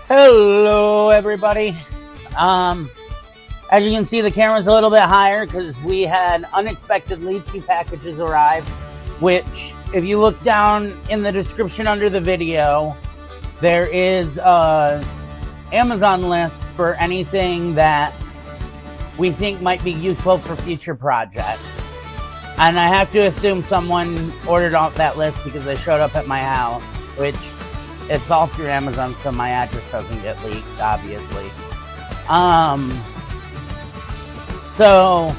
Hello, everybody. Um, as you can see, the camera's a little bit higher because we had unexpectedly 2 packages arrive, which, if you look down in the description under the video, there is a Amazon list for anything that we think might be useful for future projects. And I have to assume someone ordered off that list because they showed up at my house, which it's all through Amazon, so my address doesn't get leaked, obviously. So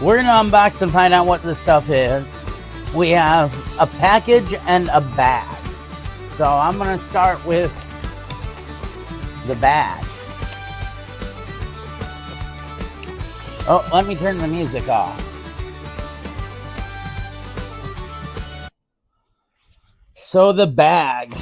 we're gonna unbox and find out what this stuff is. We have a package and a bag. So I'm gonna start with the bag. Oh, let me turn the music off. So the bag.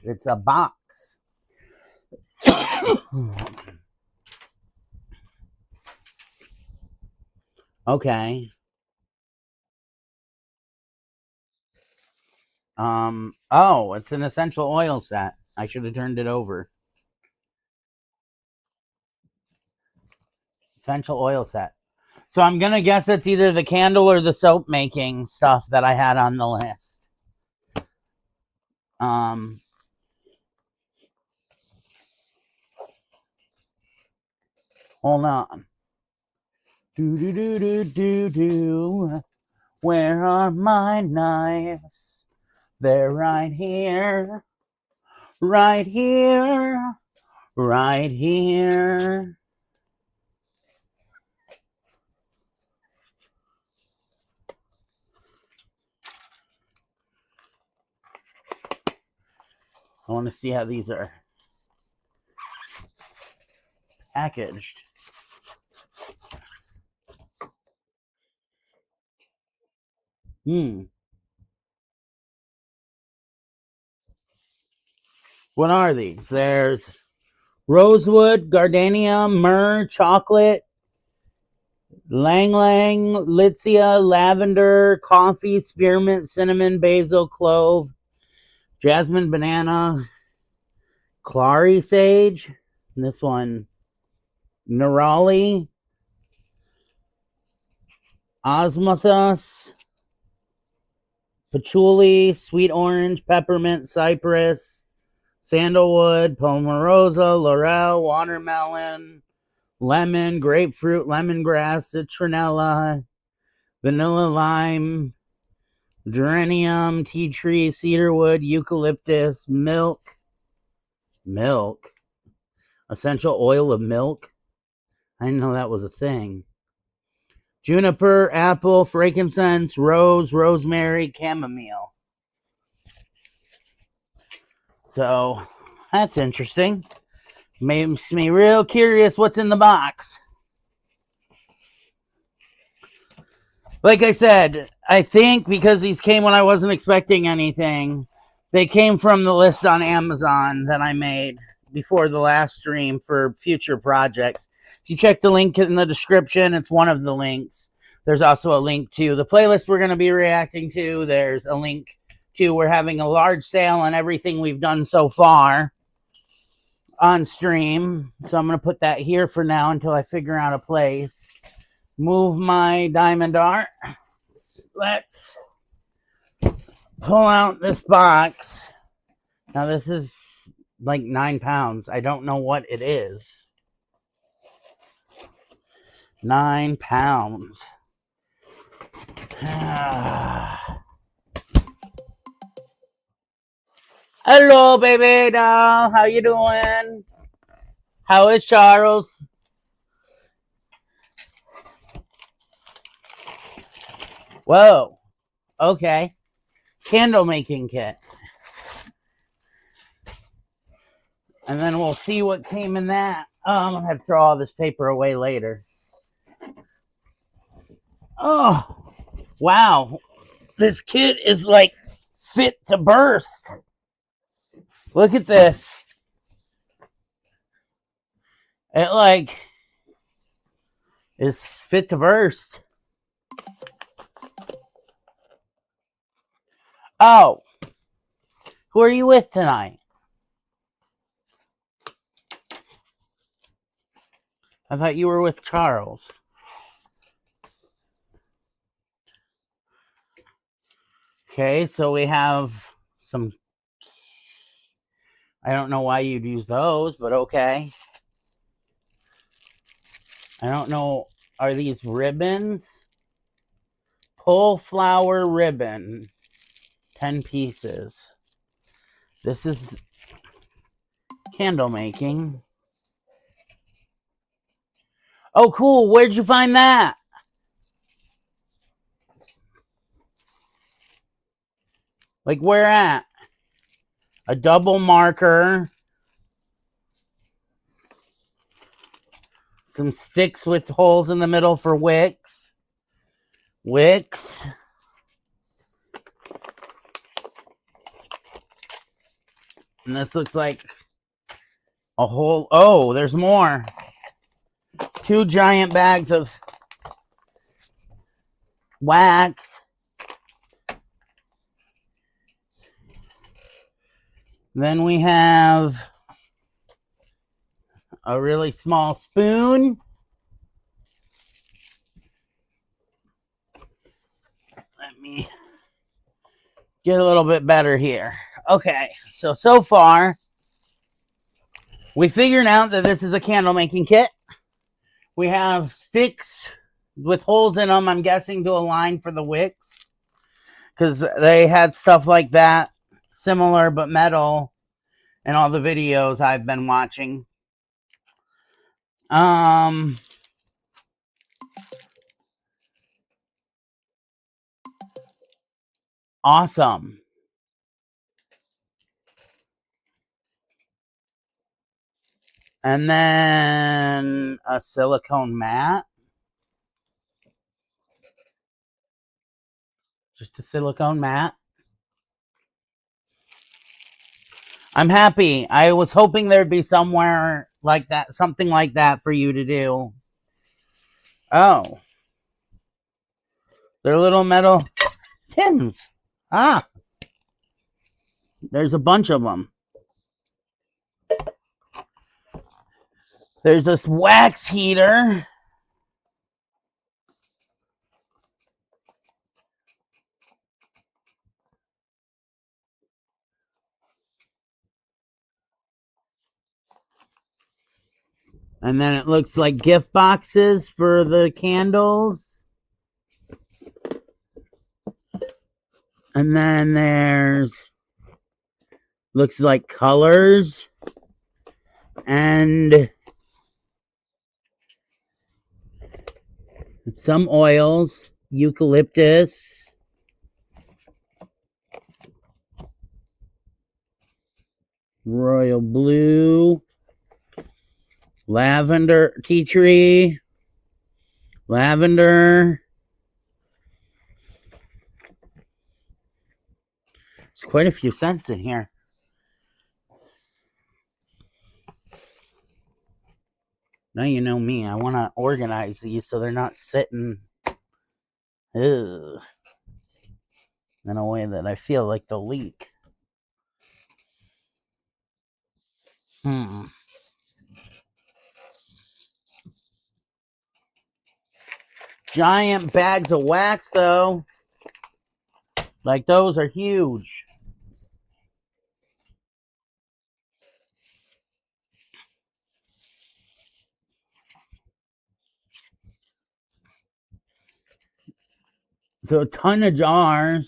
It's a box. Okay. Oh, it's an essential oil set. I should have turned it over. Essential oil set. So I'm gonna guess it's either the candle or the soap making stuff that I had on the list. Hold on. Where are my knives? They're right here. Right here. Right here. I want to see how these are packaged. What are these? There's rosewood, gardenia, myrrh, chocolate, lang lang, litsea, lavender, coffee, spearmint, cinnamon, basil, clove, jasmine, banana, clary sage. And this one, neroli, osmanthus, patchouli, sweet orange, peppermint, cypress, sandalwood, pomarosa, laurel, watermelon, lemon, grapefruit, lemongrass, citronella, vanilla lime, geranium, tea tree, cedarwood, eucalyptus, milk, essential oil of milk. I didn't know that was a thing. Juniper, apple, frankincense, rose, rosemary, chamomile. So that's interesting. Makes me real curious what's in the box. Like I said, I think because these came when I wasn't expecting anything, they came from the list on Amazon that I made before the last stream for future projects. If you check the link in the description, it's one of the links. There's also a link to the playlist we're going to be reacting to. There's a link to we're having a large sale on everything we've done so far on stream. So I'm going to put that here for now until I figure out a place. Move my diamond art. Let's pull out this box. Now this is like 9 pounds. I don't know what it is. 9 pounds. Hello, baby doll. How you doing? How is Charles? Whoa. Okay. Candle making kit. And then we'll see what came in that. I'm going to have to throw all this paper away later. Oh, wow. This kit is like fit to burst. Look at this. It like is fit to burst. Oh, who are you with tonight? I thought you were with Charles. Okay, so we have some. I don't know why you'd use those, but okay. I don't know. Are these ribbons? Pull flower ribbon. 10 pieces. This is candle making. Oh, cool. Where'd you find that? Like, where at? A double marker. Some sticks with holes in the middle for wicks. Wicks. And this looks like a whole... Oh, there's more. 2 giant bags of wax. Then we have a really small spoon. Let me get a little bit better here. Okay, so far, we figured out that this is a candle making kit. We have sticks with holes in them, I'm guessing, to align for the wicks. Because they had stuff like that, similar but metal, in all the videos I've been watching. Awesome. And then a silicone mat. Just a silicone mat. I'm happy. I was hoping there'd be somewhere like that, something like that for you to do. Oh. They're little metal tins. Ah. There's a bunch of them. There's this wax heater. And then it looks like gift boxes for the candles. And then there's, looks like colors. And some oils. Eucalyptus. Royal blue. Lavender, tea tree. Lavender. There's quite a few scents in here. Now you know me. I want to organize these so they're not sitting in a way that I feel like they'll leak. Giant bags of wax, though. Like, those are huge. So a ton of jars.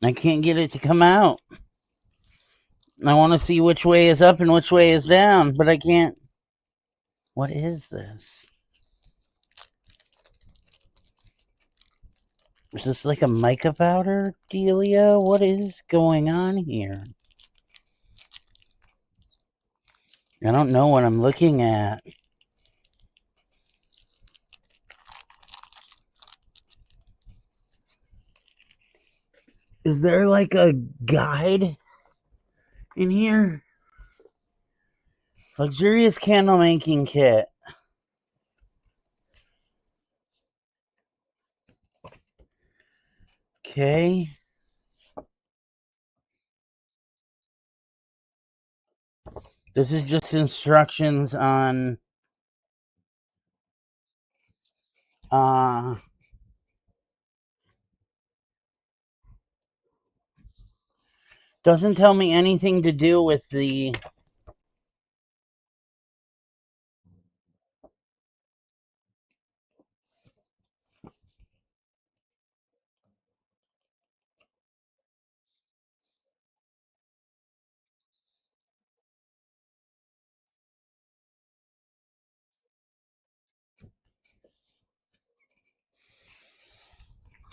I can't get it to come out. I want to see which way is up and which way is down, but I can't. What is this? Is this like a mica powder dealio? What is going on here? I don't know what I'm looking at. Is there like a guide in here? Luxurious candle making kit. Okay. This is just instructions on doesn't tell me anything to do with the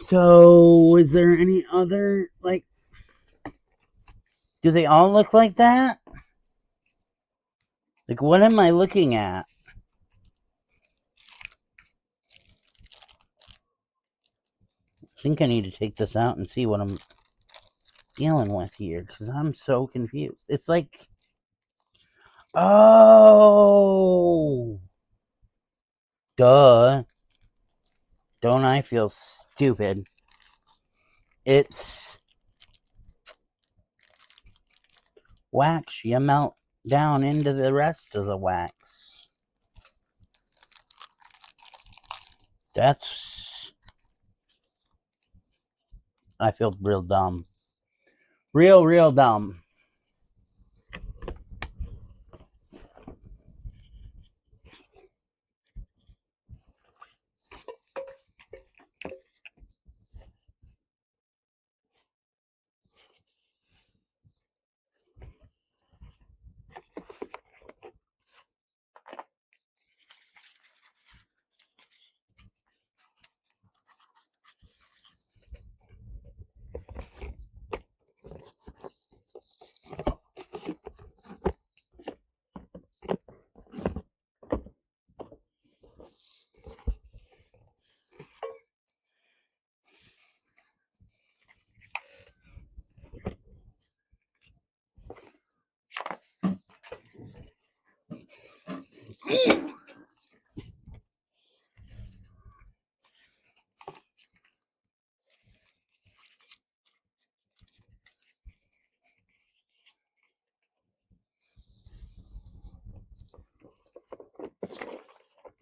So is there any other, like, do they all look like that? Like, what am I looking at? I think I need to take this out and see what I'm dealing with here, because I'm so confused. It's like, oh, duh. Don't I feel stupid? It's wax. You melt down into the rest of the wax. That's... I feel real dumb. Real dumb.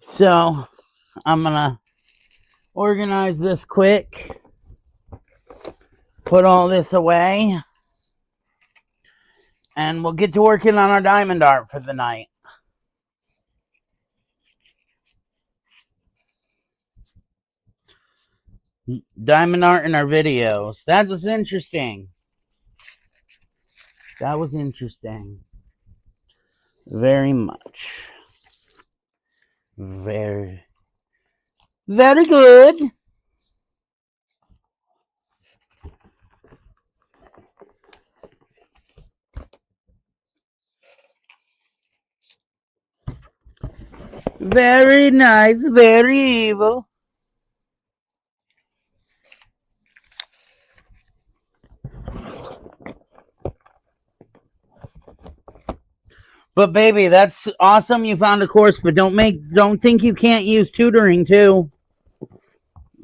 So, I'm gonna organize this quick, put all this away, and we'll get to working on our diamond art for the night. Diamond art in our videos. That was interesting. That was interesting. Very much. Very good. Very nice. Very evil. But baby, that's awesome. You found a course, but don't think you can't use tutoring too.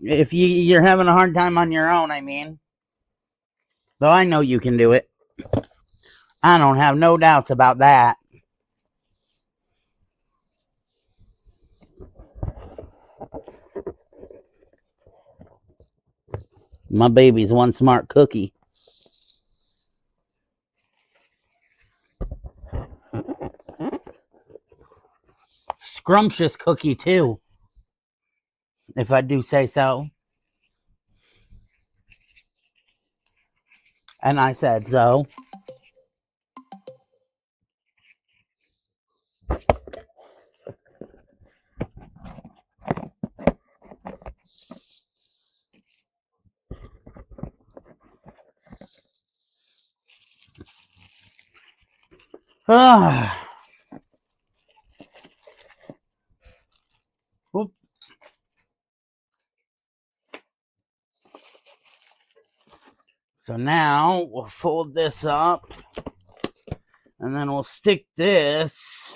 If you're having a hard time on your own, I mean. Though I know you can do it. I don't have no doubts about that. My baby's one smart cookie. Scrumptious cookie too, if I do say so. And I said, so? Whoop. So now we'll fold this up and then we'll stick this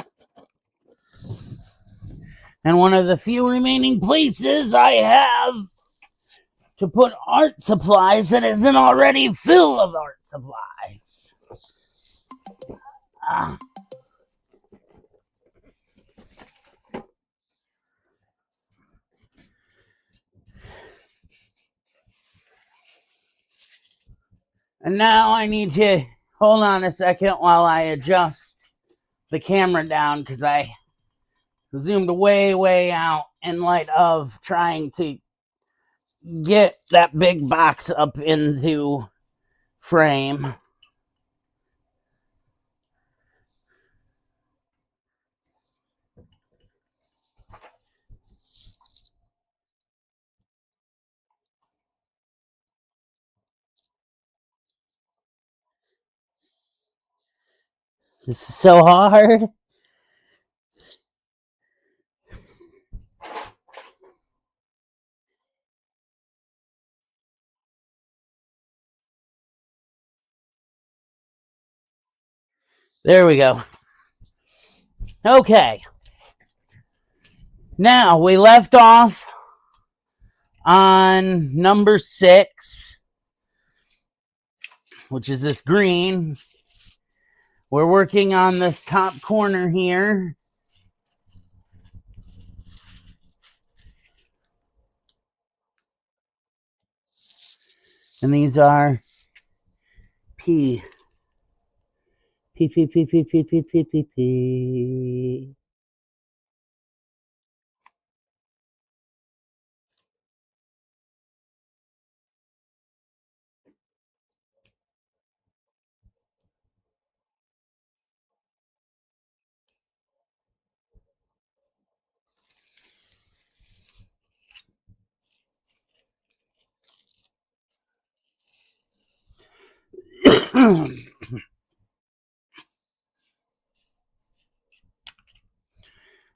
in one of the few remaining places I have to put art supplies that isn't already full of art supplies. And now I need to hold on a second while I adjust the camera down because I zoomed way out in light of trying to get that big box up into frame. This is so hard. There we go. Okay. Now we left off on number 6, which is this green. We're working on this top corner here. And these are P. P, P, P, P, P, P, P, P, P.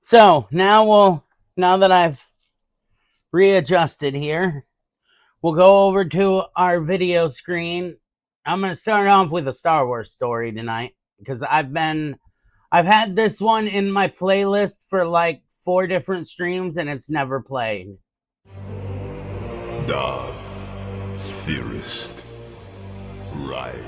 So now that I've readjusted here, we'll go over to our video screen. I'm going to start off with a Star Wars story tonight because I've had this one in my playlist for like 4 different streams and it's never played. Darth, theorist, rise.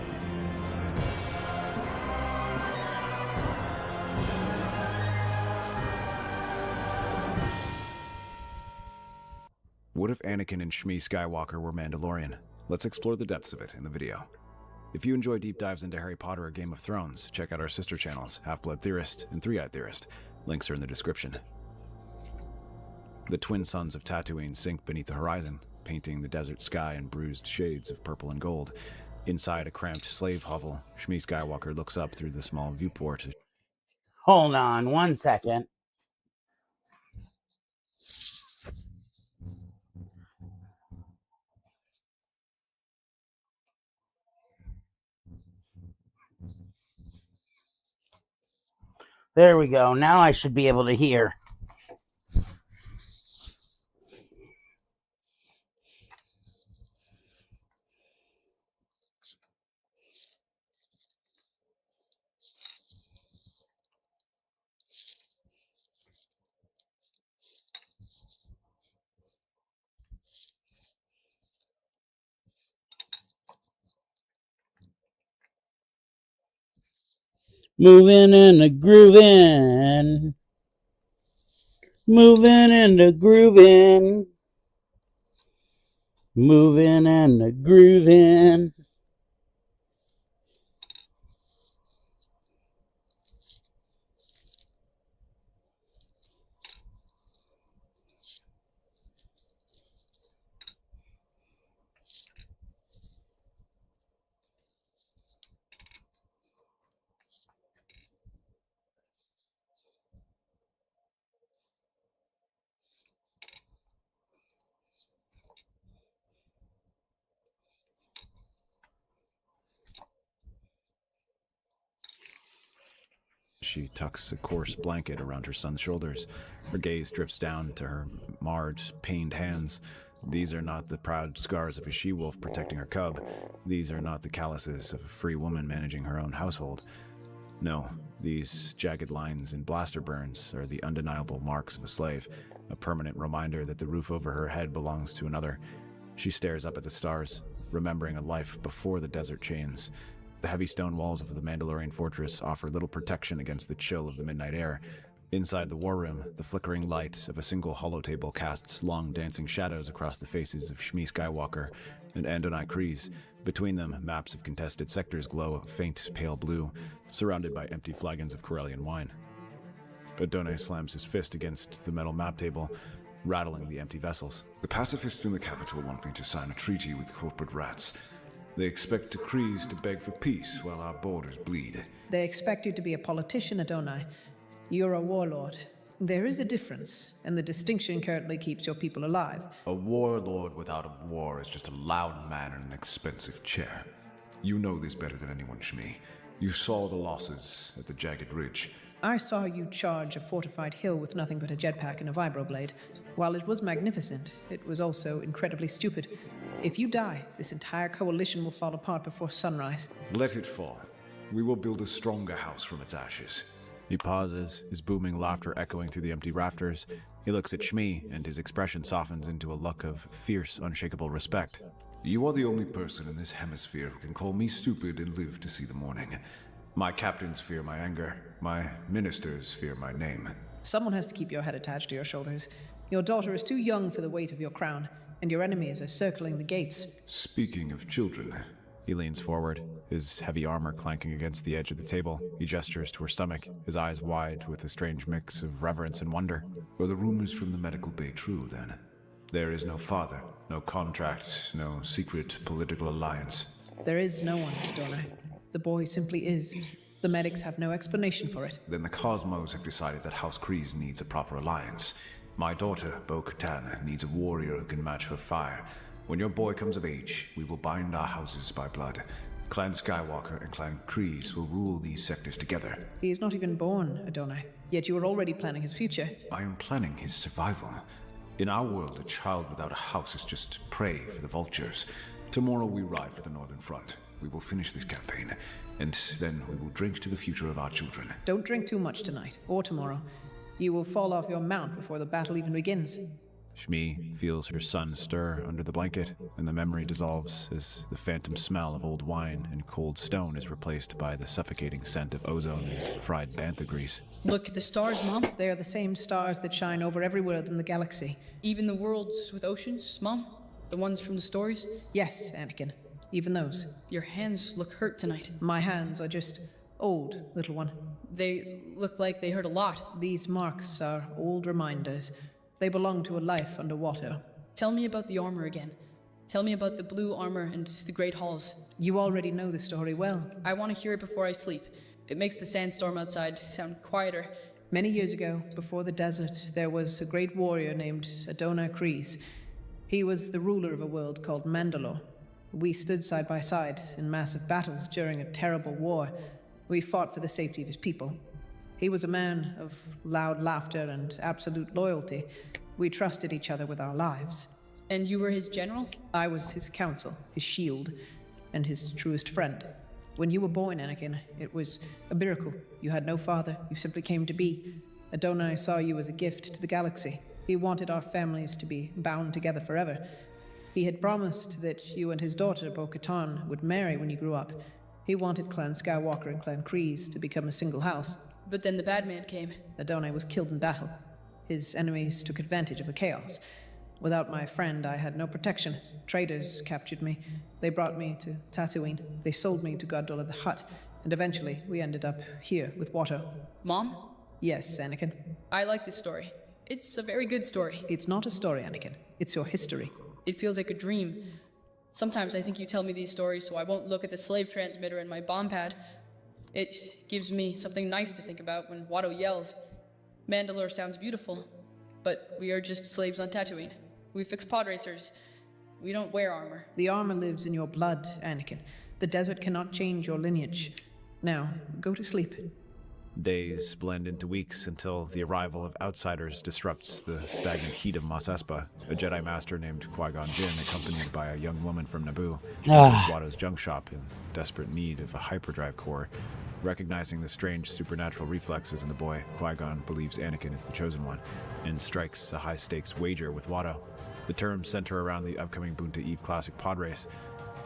What if Anakin and Shmi Skywalker were Mandalorian? Let's explore the depths of it in the video. If you enjoy deep dives into Harry Potter or Game of Thrones, check out our sister channels, Half-Blood Theorist and Three-Eyed Theorist. Links are in the description. The twin suns of Tatooine sink beneath the horizon, painting the desert sky in bruised shades of purple and gold. Inside a cramped slave hovel, Shmi Skywalker looks up through the small viewport. Hold on 1 second. There we go. Now I should be able to hear. Moving and a grooving. Moving and a grooving. Moving and a grooving. she tucks a coarse blanket around her son's shoulders. Her gaze drifts down to her marred, pained hands. These are not the proud scars of a she-wolf protecting her cub. These are not the calluses of a free woman managing her own household. No, these jagged lines and blaster burns are the undeniable marks of a slave, a permanent reminder that the roof over her head belongs to another. She stares up at the stars, remembering a life before the desert chains. The heavy stone walls of the Mandalorian fortress offer little protection against the chill of the midnight air. Inside the war room, the flickering light of a single holotable casts long dancing shadows across the faces of Shmi Skywalker and Andonai Kryze. Between them, maps of contested sectors glow a faint pale blue, surrounded by empty flagons of Corellian wine. Adonai slams his fist against the metal map table, rattling the empty vessels. The pacifists in the capital want me to sign a treaty with corporate rats. They expect the Kryze to beg for peace while our borders bleed. They expect you to be a politician, Adonai. You're a warlord. There is a difference, and the distinction currently keeps your people alive. A warlord without a war is just a loud man in an expensive chair. You know this better than anyone, Shmi. You saw the losses at the Jagged Ridge. I saw you charge a fortified hill with nothing but a jetpack and a vibroblade. While it was magnificent, it was also incredibly stupid. If you die, this entire coalition will fall apart before sunrise. Let it fall. We will build a stronger house from its ashes. He pauses, his booming laughter echoing through the empty rafters. He looks at Shmi, and his expression softens into a look of fierce, unshakable respect. You are the only person in this hemisphere who can call me stupid and live to see the morning. My captains fear my anger. My ministers fear my name. Someone has to keep your head attached to your shoulders. Your daughter is too young for the weight of your crown, and your enemies are circling the gates. Speaking of children, He leans forward, his heavy armor clanking against the edge of the table. He gestures to her stomach, his eyes wide with a strange mix of reverence and wonder. were the rumors from the medical bay true then? There is no father, no contract, no secret political alliance. There is no one, Adonai. The boy simply is. The medics have no explanation for it. Then the Cosmos have decided that House Kryze needs a proper alliance. My daughter, Bo-Katan, needs a warrior who can match her fire. When your boy comes of age, we will bind our houses by blood. Clan Skywalker and Clan Kryze will rule these sectors together. He is not even born, Adonai. Yet you are already planning his future. I am planning his survival. In our world, a child without a house is just prey for the vultures. Tomorrow we ride for the Northern Front. We will finish this campaign, and then we will drink to the future of our children. Don't drink too much tonight, or tomorrow. You will fall off your mount before the battle even begins. Shmi feels her son stir under the blanket, and the memory dissolves as the phantom smell of old wine and cold stone is replaced by the suffocating scent of ozone and fried bantha grease. Look at the stars, Mom. They are the same stars that shine over every world in the galaxy. Even the worlds with oceans, Mom? The ones from the stories? Yes, Anakin. Even those. Your hands look hurt tonight. My hands are just old, little one. They look like they hurt a lot. These marks are old reminders. They belong to a life underwater. Tell me about the armor again. Tell me about the blue armor and the great halls. You already know the story well. I want to hear it before I sleep. It makes the sandstorm outside sound quieter. Many years ago, before the desert, there was a great warrior named Adonai Kryze. He was the ruler of a world called Mandalore. We stood side by side in massive battles during a terrible war. We fought for the safety of his people. He was a man of loud laughter and absolute loyalty. We trusted each other with our lives. And you were his general? I was his counsel, his shield, and his truest friend. When you were born, Anakin, it was a miracle. You had no father, you simply came to be. Adonai saw you as a gift to the galaxy. He wanted our families to be bound together forever. He had promised that you and his daughter, Bo-Katan, would marry when you grew up. He wanted Clan Skywalker and Clan Kryze to become a single house. But then the bad man came. Adonai was killed in battle. His enemies took advantage of the chaos. Without my friend, I had no protection. Traitors captured me. They brought me to Tatooine. They sold me to Godula the Hutt. And eventually, we ended up here with Watto. Mom? Yes, Anakin. I like this story. It's a very good story. It's not a story, Anakin. It's your history. It feels like a dream. Sometimes I think you tell me these stories so I won't look at the slave transmitter in my bomb pad. It gives me something nice to think about when Watto yells. Mandalore sounds beautiful, but we are just slaves on Tatooine. We fix pod racers. We don't wear armor. The armor lives in your blood, Anakin. The desert cannot change your lineage. Now, go to sleep. Days blend into weeks until the arrival of outsiders disrupts the stagnant heat of Mos Espa. A Jedi Master named Qui-Gon Jinn, accompanied by a young woman from Naboo, enters Watto's junk shop in desperate need of a hyperdrive core. Recognizing the strange supernatural reflexes in the boy, Qui-Gon believes Anakin is the chosen one, and strikes a high-stakes wager with Watto. The terms center around the upcoming Boonta Eve Classic pod race.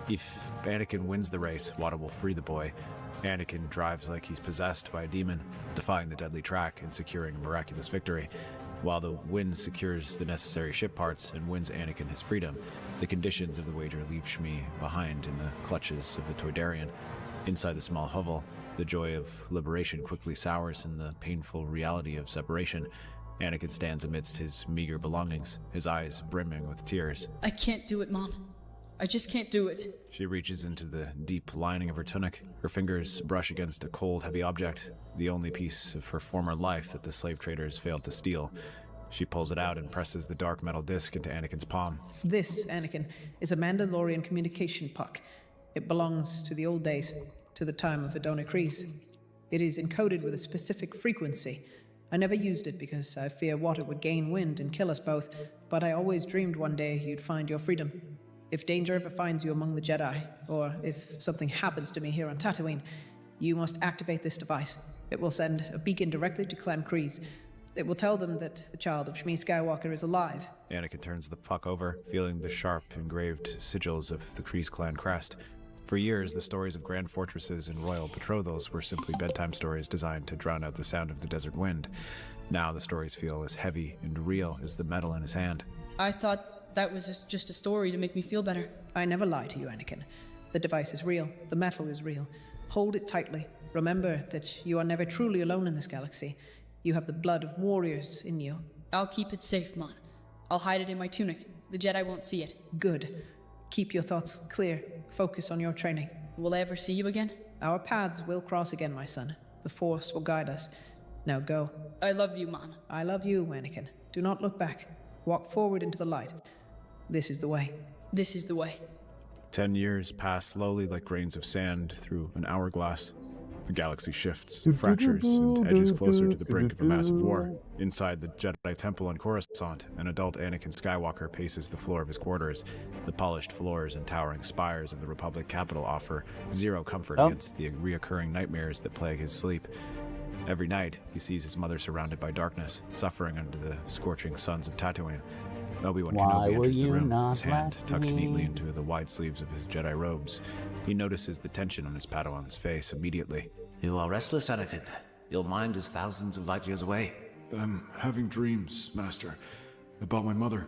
If Anakin wins the race, Watto will free the boy. Anakin drives like he's possessed by a demon, defying the deadly track and securing a miraculous victory. While the win secures the necessary ship parts and wins Anakin his freedom, the conditions of the wager leave Shmi behind in the clutches of the Toydarian. Inside the small hovel, the joy of liberation quickly sours in the painful reality of separation. Anakin stands amidst his meager belongings, his eyes brimming with tears. I can't do it, Mom. I just can't do it. She reaches into the deep lining of her tunic. Her fingers brush against a cold, heavy object, the only piece of her former life that the slave traders failed to steal. She pulls it out and presses the dark metal disc into Anakin's palm. This, Anakin, is a Mandalorian communication puck. It belongs to the old days, to the time of Adonai Kryze. It is encoded with a specific frequency. I never used it because I fear Watto would gain wind and kill us both, but I always dreamed one day you'd find your freedom. If danger ever finds you among the Jedi, or if something happens to me here on Tatooine, you must activate this device. It will send a beacon directly to Clan Kryze. It will tell them that the child of Shmi Skywalker is alive. Anakin turns the puck over, feeling the sharp, engraved sigils of the Kryze clan crest. For years, the stories of grand fortresses and royal betrothals were simply bedtime stories designed to drown out the sound of the desert wind. Now the stories feel as heavy and real as the metal in his hand. I thought that was just a story to make me feel better. I never lie to you, Anakin. The device is real. The metal is real. Hold it tightly. Remember that you are never truly alone in this galaxy. You have the blood of warriors in you. I'll keep it safe, Mon. I'll hide it in my tunic. The Jedi won't see it. Good. Keep your thoughts clear. Focus on your training. Will I ever see you again? Our paths will cross again, my son. The Force will guide us. Now go. I love you, Mon. I love you, Anakin. Do not look back. Walk forward into the light. This is the way. This is the way. 10 years pass slowly like grains of sand through an hourglass. The galaxy shifts, fractures, and edges closer to the brink of a massive war. Inside the Jedi Temple on Coruscant, an adult Anakin Skywalker paces the floor of his quarters. The polished floors and towering spires of the Republic capital offer zero comfort against the reoccurring nightmares that plague his sleep. Every night, he sees his mother surrounded by darkness, suffering under the scorching suns of Tatooine. Obi-Wan Kenobi enters the room, his hand tucked neatly into the wide sleeves of his Jedi robes. He notices the tension on his Padawan's face immediately. You are restless, Anakin. Your mind is thousands of light years away. I'm having dreams, Master, about my mother.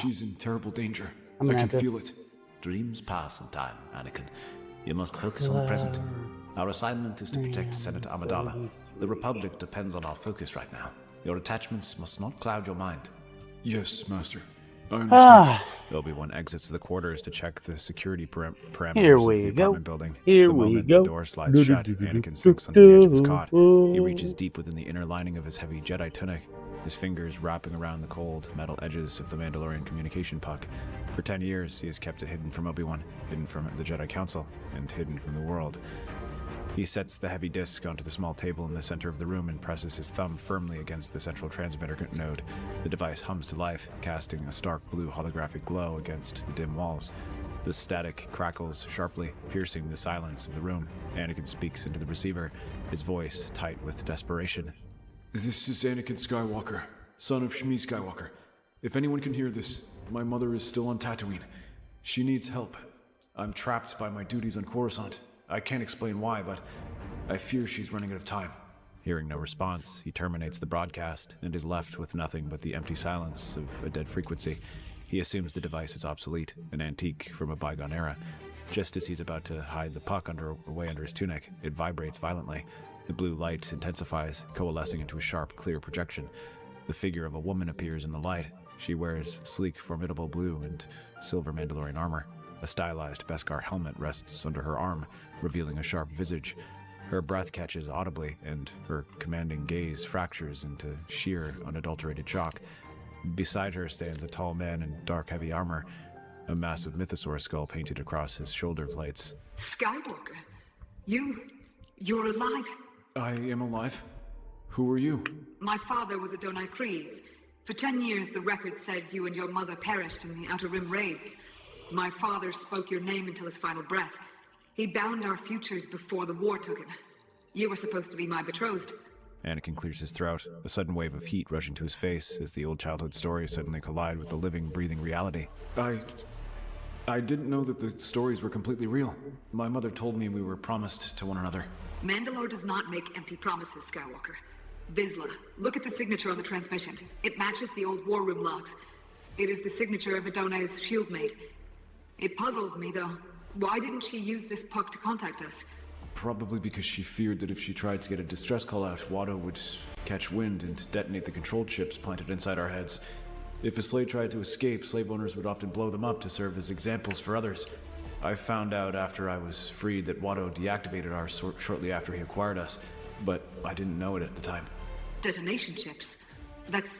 She's in terrible danger. I can feel it. Dreams pass in time, Anakin. You must focus on the present. Our assignment is to protect Senator Amidala. The Republic depends on our focus right now. Your attachments must not cloud your mind. Yes, Master. I understand. Obi-Wan exits the quarters to check the security parameters Here of we the go. apartment building. Here the we moment go. the door slides shut, Anakin sinks on the edge of his cot. He reaches deep within the inner lining of his heavy Jedi tunic, his fingers wrapping around the cold, metal edges of the Mandalorian communication puck. For 10 years, he has kept it hidden from Obi-Wan, hidden from the Jedi Council, and hidden from the world. He sets the heavy disc onto the small table in the center of the room and presses his thumb firmly against the central transmitter node. The device hums to life, casting a stark blue holographic glow against the dim walls. The static crackles sharply, piercing the silence of the room. Anakin speaks into the receiver, his voice tight with desperation. This is Anakin Skywalker, son of Shmi Skywalker. If anyone can hear this, my mother is still on Tatooine. She needs help. I'm trapped by my duties on Coruscant. I can't explain why, but I fear she's running out of time. Hearing no response, he terminates the broadcast and is left with nothing but the empty silence of a dead frequency. He assumes the device is obsolete, an antique from a bygone era. Just as he's about to hide the puck away under his tunic, it vibrates violently. The blue light intensifies, coalescing into a sharp, clear projection. The figure of a woman appears in the light. She wears sleek, formidable blue and silver Mandalorian armor. A stylized Beskar helmet rests under her arm, revealing a sharp visage. Her breath catches audibly, and her commanding gaze fractures into sheer, unadulterated shock. Beside her stands a tall man in dark, heavy armor, a massive mythosaur skull painted across his shoulder plates. Skywalker, you're alive. I am alive. Who are you? My father was Adonai Kryze. For 10 years, the records said you and your mother perished in the Outer Rim raids. My father spoke your name until his final breath. He bound our futures before the war took him. You were supposed to be my betrothed. Anakin clears his throat, a sudden wave of heat rushing to his face as the old childhood stories suddenly collide with the living, breathing reality. I didn't know that the stories were completely real. My mother told me we were promised to one another. Mandalore does not make empty promises, Skywalker. Vizsla, look at the signature on the transmission. It matches the old war room logs. It is the signature of Adonai's shieldmate. It puzzles me, though. Why didn't she use this puck to contact us? Probably because she feared that if she tried to get a distress call out, Watto would catch wind and detonate the control chips planted inside our heads. If a slave tried to escape, slave owners would often blow them up to serve as examples for others. I found out after I was freed that Watto deactivated ours shortly after he acquired us, but I didn't know it at the time. Detonation chips? That's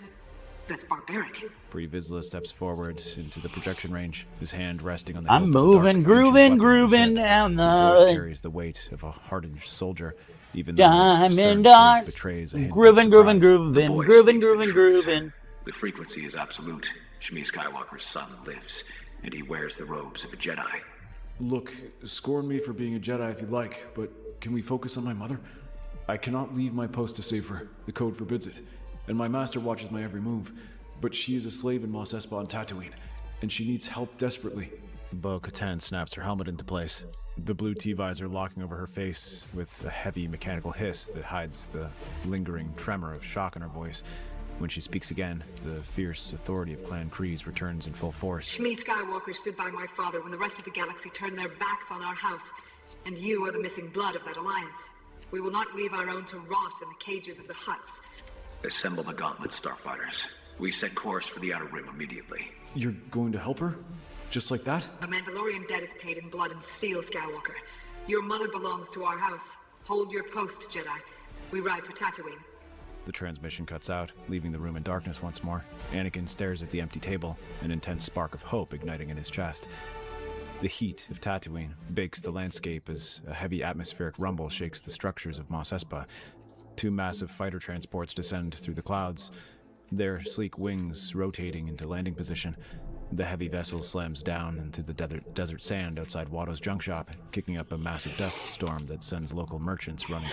barbaric. Pre Vizsla steps forward into the projection range, his hand resting on the I'm hilt of the moving, dark, ancient weapon grooving on his hip. down His voice the carries the weight of a hardened soldier, even though his stern diamond face art. betrays a hint of Grooving. The frequency is absolute. Shmi Skywalker's son lives, and he wears the robes of a Jedi. Look, scorn me for being a Jedi if you like, but can we focus on my mother? I cannot leave my post to save her. The code forbids it. And my master watches my every move. But she is a slave in Mos Espa on Tatooine, and she needs help desperately. Bo-Katan snaps her helmet into place, the blue T-visor locking over her face with a heavy mechanical hiss that hides the lingering tremor of shock in her voice. When she speaks again, the fierce authority of Clan Kryze returns in full force. Shmi Skywalker stood by my father when the rest of the galaxy turned their backs on our house, and you are the missing blood of that alliance. We will not leave our own to rot in the cages of the Hutts. Assemble the gauntlet, starfighters. We set course for the Outer Rim immediately. You're going to help her? Just like that? A Mandalorian debt is paid in blood and steel, Skywalker. Your mother belongs to our house. Hold your post, Jedi. We ride for Tatooine. The transmission cuts out, leaving the room in darkness once more. Anakin stares at the empty table, an intense spark of hope igniting in his chest. The heat of Tatooine bakes the landscape as a heavy atmospheric rumble shakes the structures of Mos Espa. Two massive fighter transports descend through the clouds, their sleek wings rotating into landing position. The heavy vessel slams down into the desert sand outside Watto's junk shop, kicking up a massive dust storm that sends local merchants running.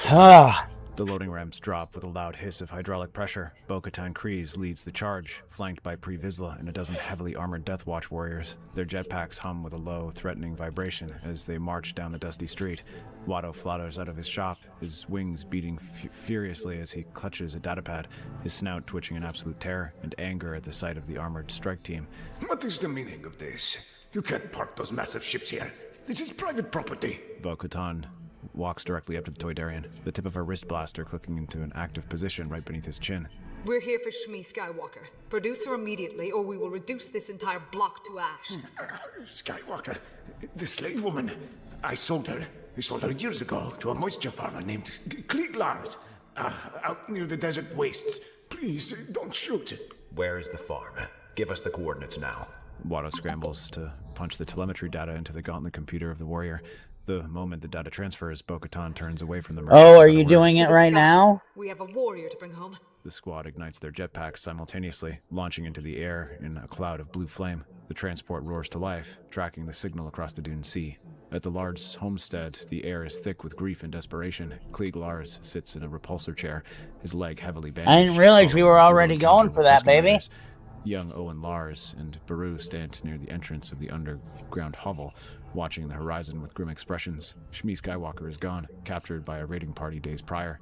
The loading ramps drop with a loud hiss of hydraulic pressure. Bo-Katan Kryze leads the charge, flanked by Pre Vizsla and a dozen heavily armored Death Watch warriors. Their jetpacks hum with a low, threatening vibration as they march down the dusty street. Watto flutters out of his shop, his wings beating furiously as he clutches a datapad, his snout twitching in absolute terror and anger at the sight of the armored strike team. What is the meaning of this? You can't park those massive ships here. This is private property. Bo-Katan walks directly up to the Toydarian, the tip of her wrist blaster clicking into an active position right beneath his chin. We're here for Shmi Skywalker. Produce her immediately, or we will reduce this entire block to ash. Skywalker, the slave woman. I sold her years ago to a moisture farmer named Klieg Lars, out near the desert wastes. Please, don't shoot. Where is the farm? Give us the coordinates now. Watto scrambles to punch the telemetry data into the gauntlet computer of the warrior. The moment the data transfers, Bo-Katan turns away from the merchant. Oh, are you doing it right now? We have a warrior to bring home. The squad ignites their jetpacks simultaneously, launching into the air in a cloud of blue flame. The transport roars to life, tracking the signal across the dune sea. At the Lars homestead, the air is thick with grief and desperation. Klieg Lars sits in a repulsor chair, his leg heavily bandaged. I didn't realize you were already going for that, baby. Young Owen Lars and Beru stand near the entrance of the underground hovel, watching the horizon with grim expressions. Shmi Skywalker is gone, captured by a raiding party days prior.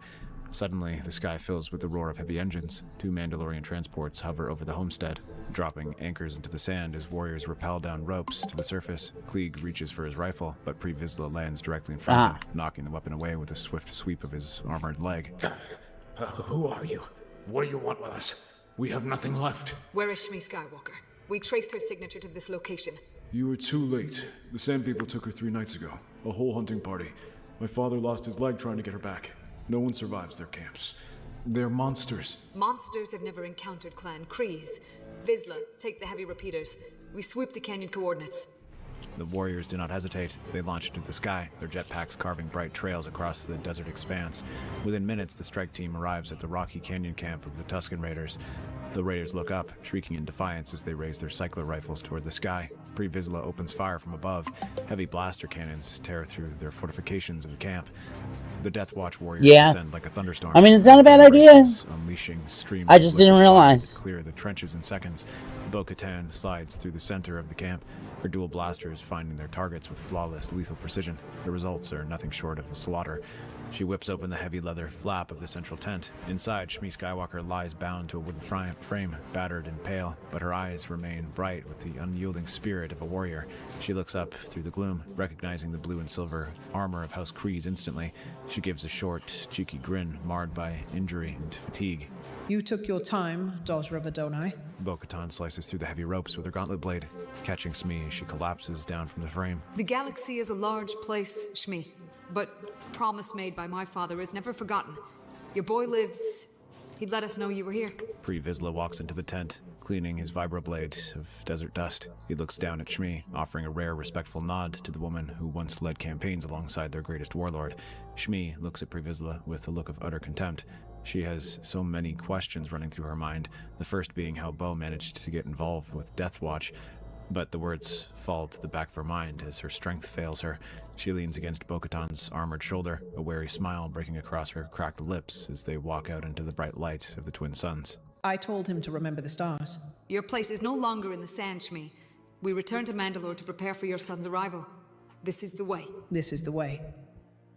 Suddenly, the sky fills with the roar of heavy engines. Two Mandalorian transports hover over the homestead, dropping anchors into the sand as warriors rappel down ropes to the surface. Klieg reaches for his rifle, but Pre Vizsla lands directly in front of him, knocking the weapon away with a swift sweep of his armored leg. Who are you? What do you want with us? We have nothing left. Where is Shmi Skywalker? We traced her signature to this location. You were too late. The Sand People took her 3 nights ago. A whole hunting party. My father lost his leg trying to get her back. No one survives their camps. They're monsters. Monsters have never encountered Clan Kryze. Vizsla, take the heavy repeaters. We sweep the canyon coordinates. The warriors do not hesitate. They launch into the sky, their jetpacks carving bright trails across the desert expanse. Within minutes, the strike team arrives at the rocky canyon camp of the Tusken Raiders. The Raiders look up, shrieking in defiance as they raise their cycler rifles toward the sky. Pre Vizsla opens fire from above. Heavy blaster cannons tear through their fortifications of the camp. The Death Watch warriors descend like a thunderstorm. I mean, it's not a bad idea. Unleashing streams I just didn't realize. to clear the trenches in seconds. Bo-Katan slides through the center of the camp, her dual blasters finding their targets with flawless, lethal precision. The results are nothing short of a slaughter. She whips open the heavy leather flap of the central tent. Inside, Shmi Skywalker lies bound to a wooden frame, battered and pale, but her eyes remain bright with the unyielding spirit of a warrior. She looks up through the gloom, recognizing the blue and silver armor of House Kryze instantly. She gives a short, cheeky grin, marred by injury and fatigue. You took your time, daughter of Adonai. Bo-Katan slices through the heavy ropes with her gauntlet blade, catching Shmi as she collapses down from the frame. The galaxy is a large place, Shmi, but promise made by my father is never forgotten. Your boy lives. He'd let us know you were here. Pre Vizsla walks into the tent, cleaning his vibroblade of desert dust. He looks down at Shmi, offering a rare, respectful nod to the woman who once led campaigns alongside their greatest warlord. Shmi looks at Pre Vizsla with a look of utter contempt. She has so many questions running through her mind, the first being how Bo managed to get involved with Death Watch. But the words fall to the back of her mind as her strength fails her. She leans against Bo-Katan's armored shoulder, a wary smile breaking across her cracked lips as they walk out into the bright light of the twin suns. I told him to remember the stars. Your place is no longer in the sand, Shmi. We return to Mandalore to prepare for your son's arrival. This is the way. This is the way.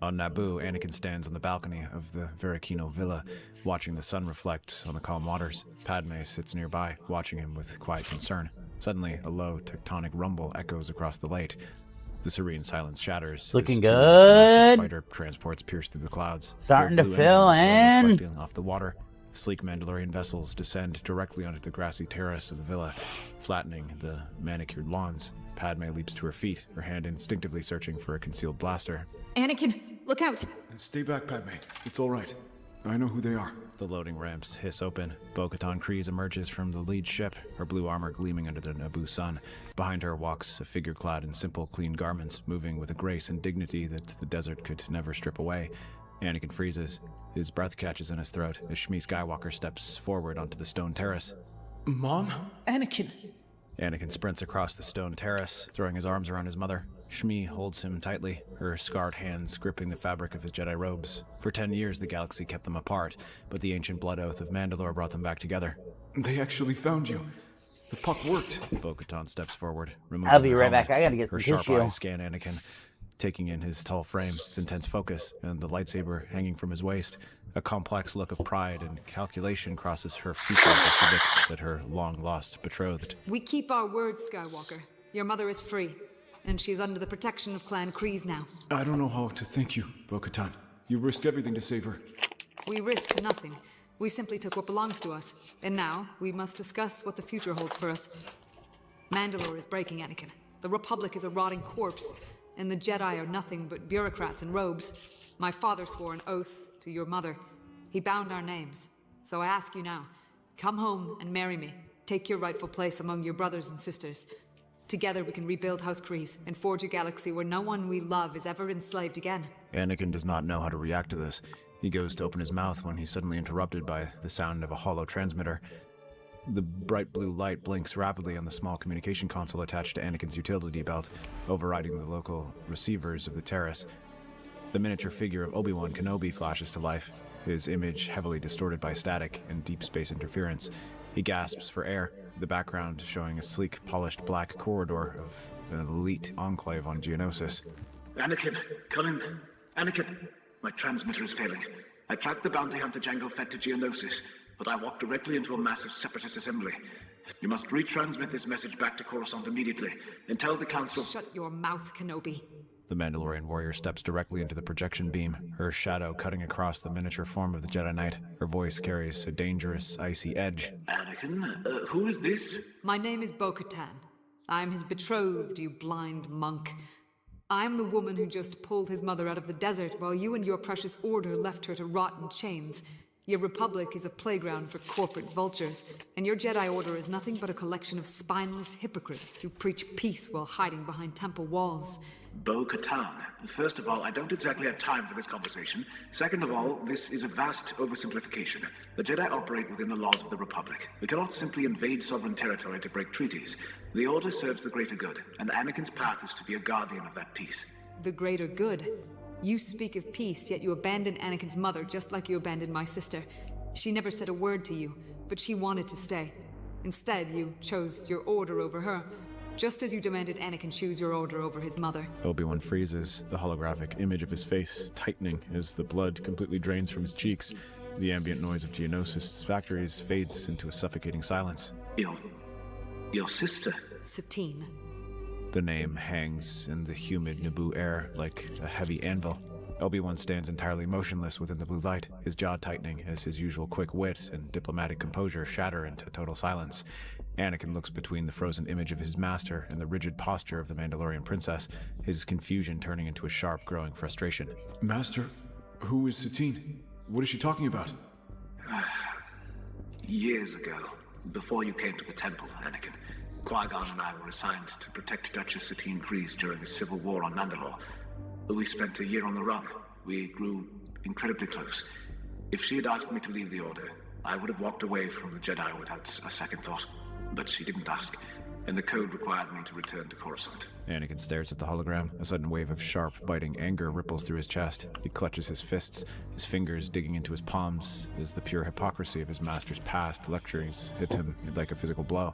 On Naboo, Anakin stands on the balcony of the Veracino villa, watching the sun reflect on the calm waters. Padme sits nearby, watching him with quiet concern. Suddenly, a low tectonic rumble echoes across the lake. The serene silence shatters. Looking as good. two massive fighter transports pierce through the clouds. Starting Their to blue fill engines in. reflecting off the water. Sleek Mandalorian vessels descend directly onto the grassy terrace of the villa, flattening the manicured lawns. Padme leaps to her feet, her hand instinctively searching for a concealed blaster. Anakin, look out! Stay back, Padme. It's all right. I know who they are. The loading ramps hiss open. Bo-Katan Kryze emerges from the lead ship, her blue armor gleaming under the Naboo sun. Behind her walks a figure clad in simple, clean garments, moving with a grace and dignity that the desert could never strip away. Anakin freezes. His breath catches in his throat as Shmi Skywalker steps forward onto the stone terrace. Mom? Anakin! Anakin sprints across the stone terrace, throwing his arms around his mother. Shmi holds him tightly, her scarred hands gripping the fabric of his Jedi robes. For 10 years, the galaxy kept them apart, but the ancient blood oath of Mandalore brought them back together. They actually found you. The puck worked. Bo-Katan steps forward, removing I'll be her right back. helmet. I gotta get Her some sharp tissue. eyes scan Anakin, taking in his tall frame, his intense focus, and the lightsaber hanging from his waist. A complex look of pride and calculation crosses her features as she looks at her long-lost betrothed. We keep our words, Skywalker. Your mother is free, and she is under the protection of Clan Kryze now. I don't know how to thank you, Bo-Katan. You risked everything to save her. We risked nothing. We simply took what belongs to us. And now, we must discuss what the future holds for us. Mandalore is breaking, Anakin. The Republic is a rotting corpse, and the Jedi are nothing but bureaucrats in robes. My father swore an oath to your mother. He bound our names. So I ask you now, come home and marry me. Take your rightful place among your brothers and sisters. Together we can rebuild House Kryze and forge a galaxy where no one we love is ever enslaved again. Anakin does not know how to react to this. He goes to open his mouth when he's suddenly interrupted by the sound of a hollow transmitter. The bright blue light blinks rapidly on the small communication console attached to Anakin's utility belt, overriding the local receivers of the terrace. The miniature figure of Obi-Wan Kenobi flashes to life, his image heavily distorted by static and deep space interference. He gasps for air, the background showing a sleek, polished black corridor of an elite enclave on Geonosis. Anakin, Cullen, Anakin, my transmitter is failing. I tracked the bounty hunter Jango Fett to Geonosis, but I walked directly into a massive separatist assembly. You must retransmit this message back to Coruscant immediately, and tell the Council— Shut your mouth, Kenobi. The Mandalorian warrior steps directly into the projection beam, her shadow cutting across the miniature form of the Jedi Knight. Her voice carries a dangerous, icy edge. Anakin, who is this? My name is Bo-Katan. I'm his betrothed, you blind monk. I'm the woman who just pulled his mother out of the desert while you and your precious order left her to rot in chains. Your Republic is a playground for corporate vultures, and your Jedi Order is nothing but a collection of spineless hypocrites who preach peace while hiding behind temple walls. Bo-Katan. First of all, I don't exactly have time for this conversation. Second of all, this is a vast oversimplification. The Jedi operate within the laws of the Republic. We cannot simply invade sovereign territory to break treaties. The Order serves the greater good, and Anakin's path is to be a guardian of that peace. The greater good? You speak of peace, yet you abandon Anakin's mother just like you abandoned my sister. She never said a word to you, but she wanted to stay. Instead, you chose your order over her, just as you demanded Anakin choose your order over his mother. Obi-Wan freezes, the holographic image of his face tightening as the blood completely drains from his cheeks. The ambient noise of Geonosis' factories fades into a suffocating silence. Your sister? Satine. The name hangs in the humid Naboo air like a heavy anvil. Obi-Wan stands entirely motionless within the blue light, his jaw tightening as his usual quick wit and diplomatic composure shatter into total silence. Anakin looks between the frozen image of his master and the rigid posture of the Mandalorian princess, his confusion turning into a sharp, growing frustration. Master, who is Satine? What is she talking about? Years ago, before you came to the temple, Anakin, Qui-Gon and I were assigned to protect Duchess Satine Kryze during the civil war on Mandalore. We spent a year on the run. We grew incredibly close. If she had asked me to leave the Order, I would have walked away from the Jedi without a second thought. But she didn't ask, and the code required me to return to Coruscant. Anakin stares at the hologram. A sudden wave of sharp, biting anger ripples through his chest. He clutches his fists, his fingers digging into his palms as the pure hypocrisy of his master's past lecturings hit him like a physical blow.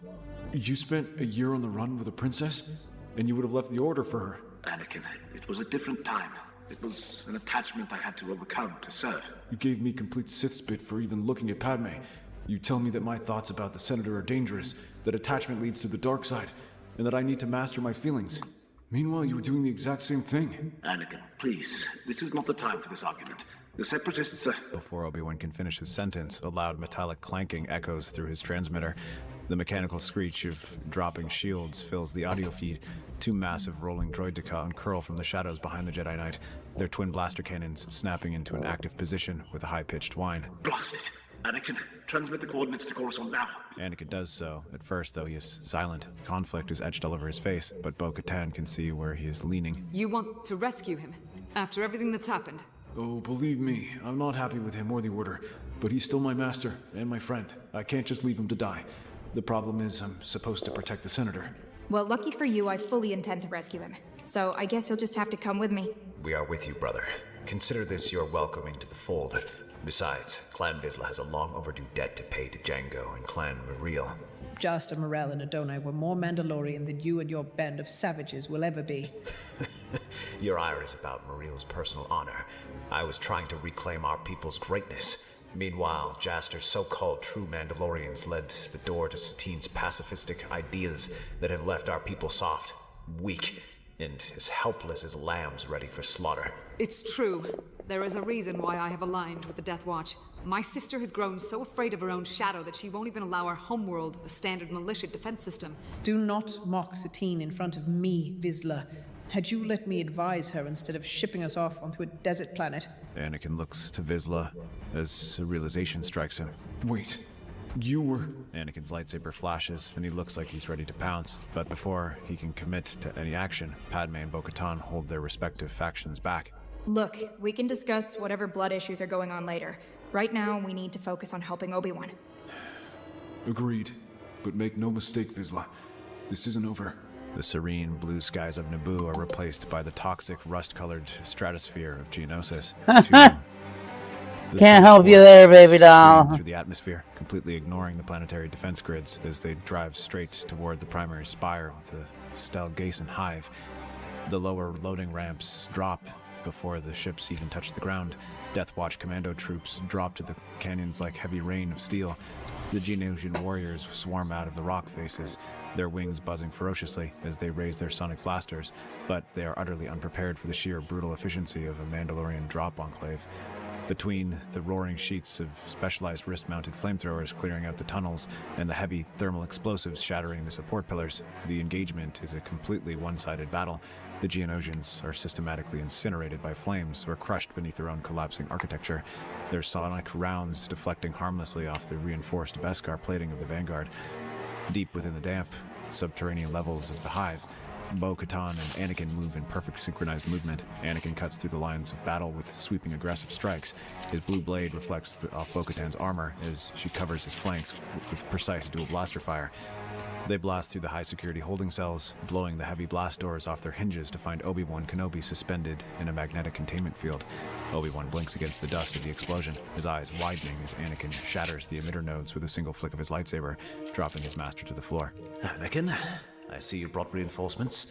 You spent a year on the run with a princess, and you would have left the Order for her. Anakin, it was a different time. It was an attachment I had to overcome to serve. You gave me complete Sith spit for even looking at Padme. You tell me that my thoughts about the Senator are dangerous, that attachment leads to the dark side, and that I need to master my feelings. Meanwhile, you were doing the exact same thing. Anakin, please. This is not the time for this argument. The Separatists are... Before Obi-Wan can finish his sentence, a loud metallic clanking echoes through his transmitter. The mechanical screech of dropping shields fills the audio feed. Two massive rolling droideka uncurl from the shadows behind the Jedi Knight, their twin blaster cannons snapping into an active position with a high-pitched whine. Blast it! Anakin, transmit the coordinates to Coruscant now. Anakin does so. At first, though, he is silent. Conflict is etched all over his face, but Bo-Katan can see where he is leaning. You want to rescue him, after everything that's happened? Oh, believe me, I'm not happy with him or the Order, but he's still my master and my friend. I can't just leave him to die. The problem is I'm supposed to protect the Senator. Well, lucky for you, I fully intend to rescue him. So I guess you'll just have to come with me. We are with you, brother. Consider this your welcoming to the fold. Besides, Clan Vizsla has a long overdue debt to pay to Django and Clan Moreel. Jasta, Morel, and Adonai were more Mandalorian than you and your band of savages will ever be. Your ire is about Moreel's personal honor. I was trying to reclaim our people's greatness. Meanwhile, Jaster's so-called true Mandalorians led the door to Satine's pacifistic ideas that have left our people soft, weak, and as helpless as lambs ready for slaughter. It's true. There is a reason why I have aligned with the Death Watch. My sister has grown so afraid of her own shadow that she won't even allow our homeworld a standard militia defense system. Do not mock Satine in front of me, Vizsla. Had you let me advise her instead of shipping us off onto a desert planet? Anakin looks to Vizsla as a realization strikes him. Wait, you were... Anakin's lightsaber flashes, and he looks like he's ready to pounce. But before he can commit to any action, Padme and Bo-Katan hold their respective factions back. Look, we can discuss whatever blood issues are going on later. Right now, we need to focus on helping Obi-Wan. Agreed. But make no mistake, Vizsla. This isn't over. The serene blue skies of Naboo are replaced by the toxic, rust-colored stratosphere of Geonosis. Can't help you there, baby doll. Through the atmosphere, completely ignoring the planetary defense grids as they drive straight toward the primary spire of the Stelgason hive. The lower loading ramps drop before the ships even touch the ground. Death Watch commando troops drop to the canyons like heavy rain of steel. The Geonosian warriors swarm out of the rock faces, their wings buzzing ferociously as they raise their sonic blasters, but they are utterly unprepared for the sheer brutal efficiency of a Mandalorian drop enclave. Between the roaring sheets of specialized wrist-mounted flamethrowers clearing out the tunnels and the heavy thermal explosives shattering the support pillars, the engagement is a completely one-sided battle. The Geonosians are systematically incinerated by flames or crushed beneath their own collapsing architecture, their sonic rounds deflecting harmlessly off the reinforced Beskar plating of the Vanguard. Deep within the damp, subterranean levels of the Hive, Bo-Katan and Anakin move in perfect synchronized movement. Anakin cuts through the lines of battle with sweeping aggressive strikes. His blue blade reflects off Bo-Katan's armor as she covers his flanks with precise dual blaster fire. They blast through the high-security holding cells, blowing the heavy blast doors off their hinges to find Obi-Wan Kenobi suspended in a magnetic containment field. Obi-Wan blinks against the dust of the explosion, his eyes widening as Anakin shatters the emitter nodes with a single flick of his lightsaber, dropping his master to the floor. Anakin, I see you brought reinforcements,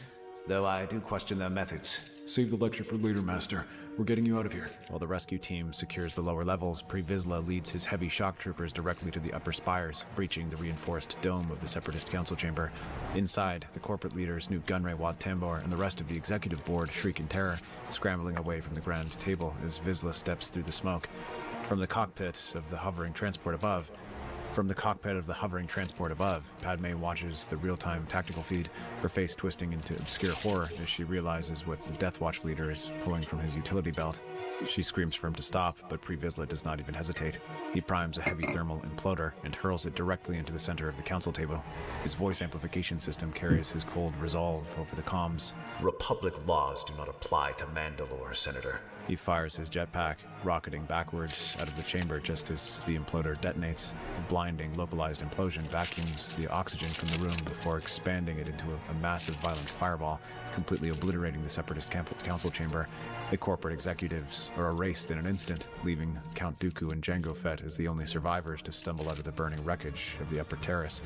though I do question their methods. Save the lecture for later, Master. We're getting you out of here. While the rescue team secures the lower levels, Pre Vizsla leads his heavy shock troopers directly to the upper spires, breaching the reinforced dome of the Separatist Council chamber. Inside, the corporate leaders Newt Gunray, Wat Tambor, and the rest of the executive board shriek in terror, scrambling away from the grand table as Vizsla steps through the smoke. From the cockpit of the hovering transport above, Padme watches the real-time tactical feed, her face twisting into obscure horror as she realizes what the Death Watch leader is pulling from his utility belt. She screams for him to stop, but Pre Vizsla does not even hesitate. He primes a heavy thermal imploder and hurls it directly into the center of the council table. His voice amplification system carries his cold resolve over the comms. Republic laws do not apply to Mandalore, Senator. He fires his jetpack, rocketing backwards out of the chamber just as the imploder detonates. A blinding, localized implosion vacuums the oxygen from the room before expanding it into a massive, violent fireball, completely obliterating the Separatist council chamber. The corporate executives are erased in an instant, leaving Count Dooku and Jango Fett as the only survivors to stumble out of the burning wreckage of the upper terrace.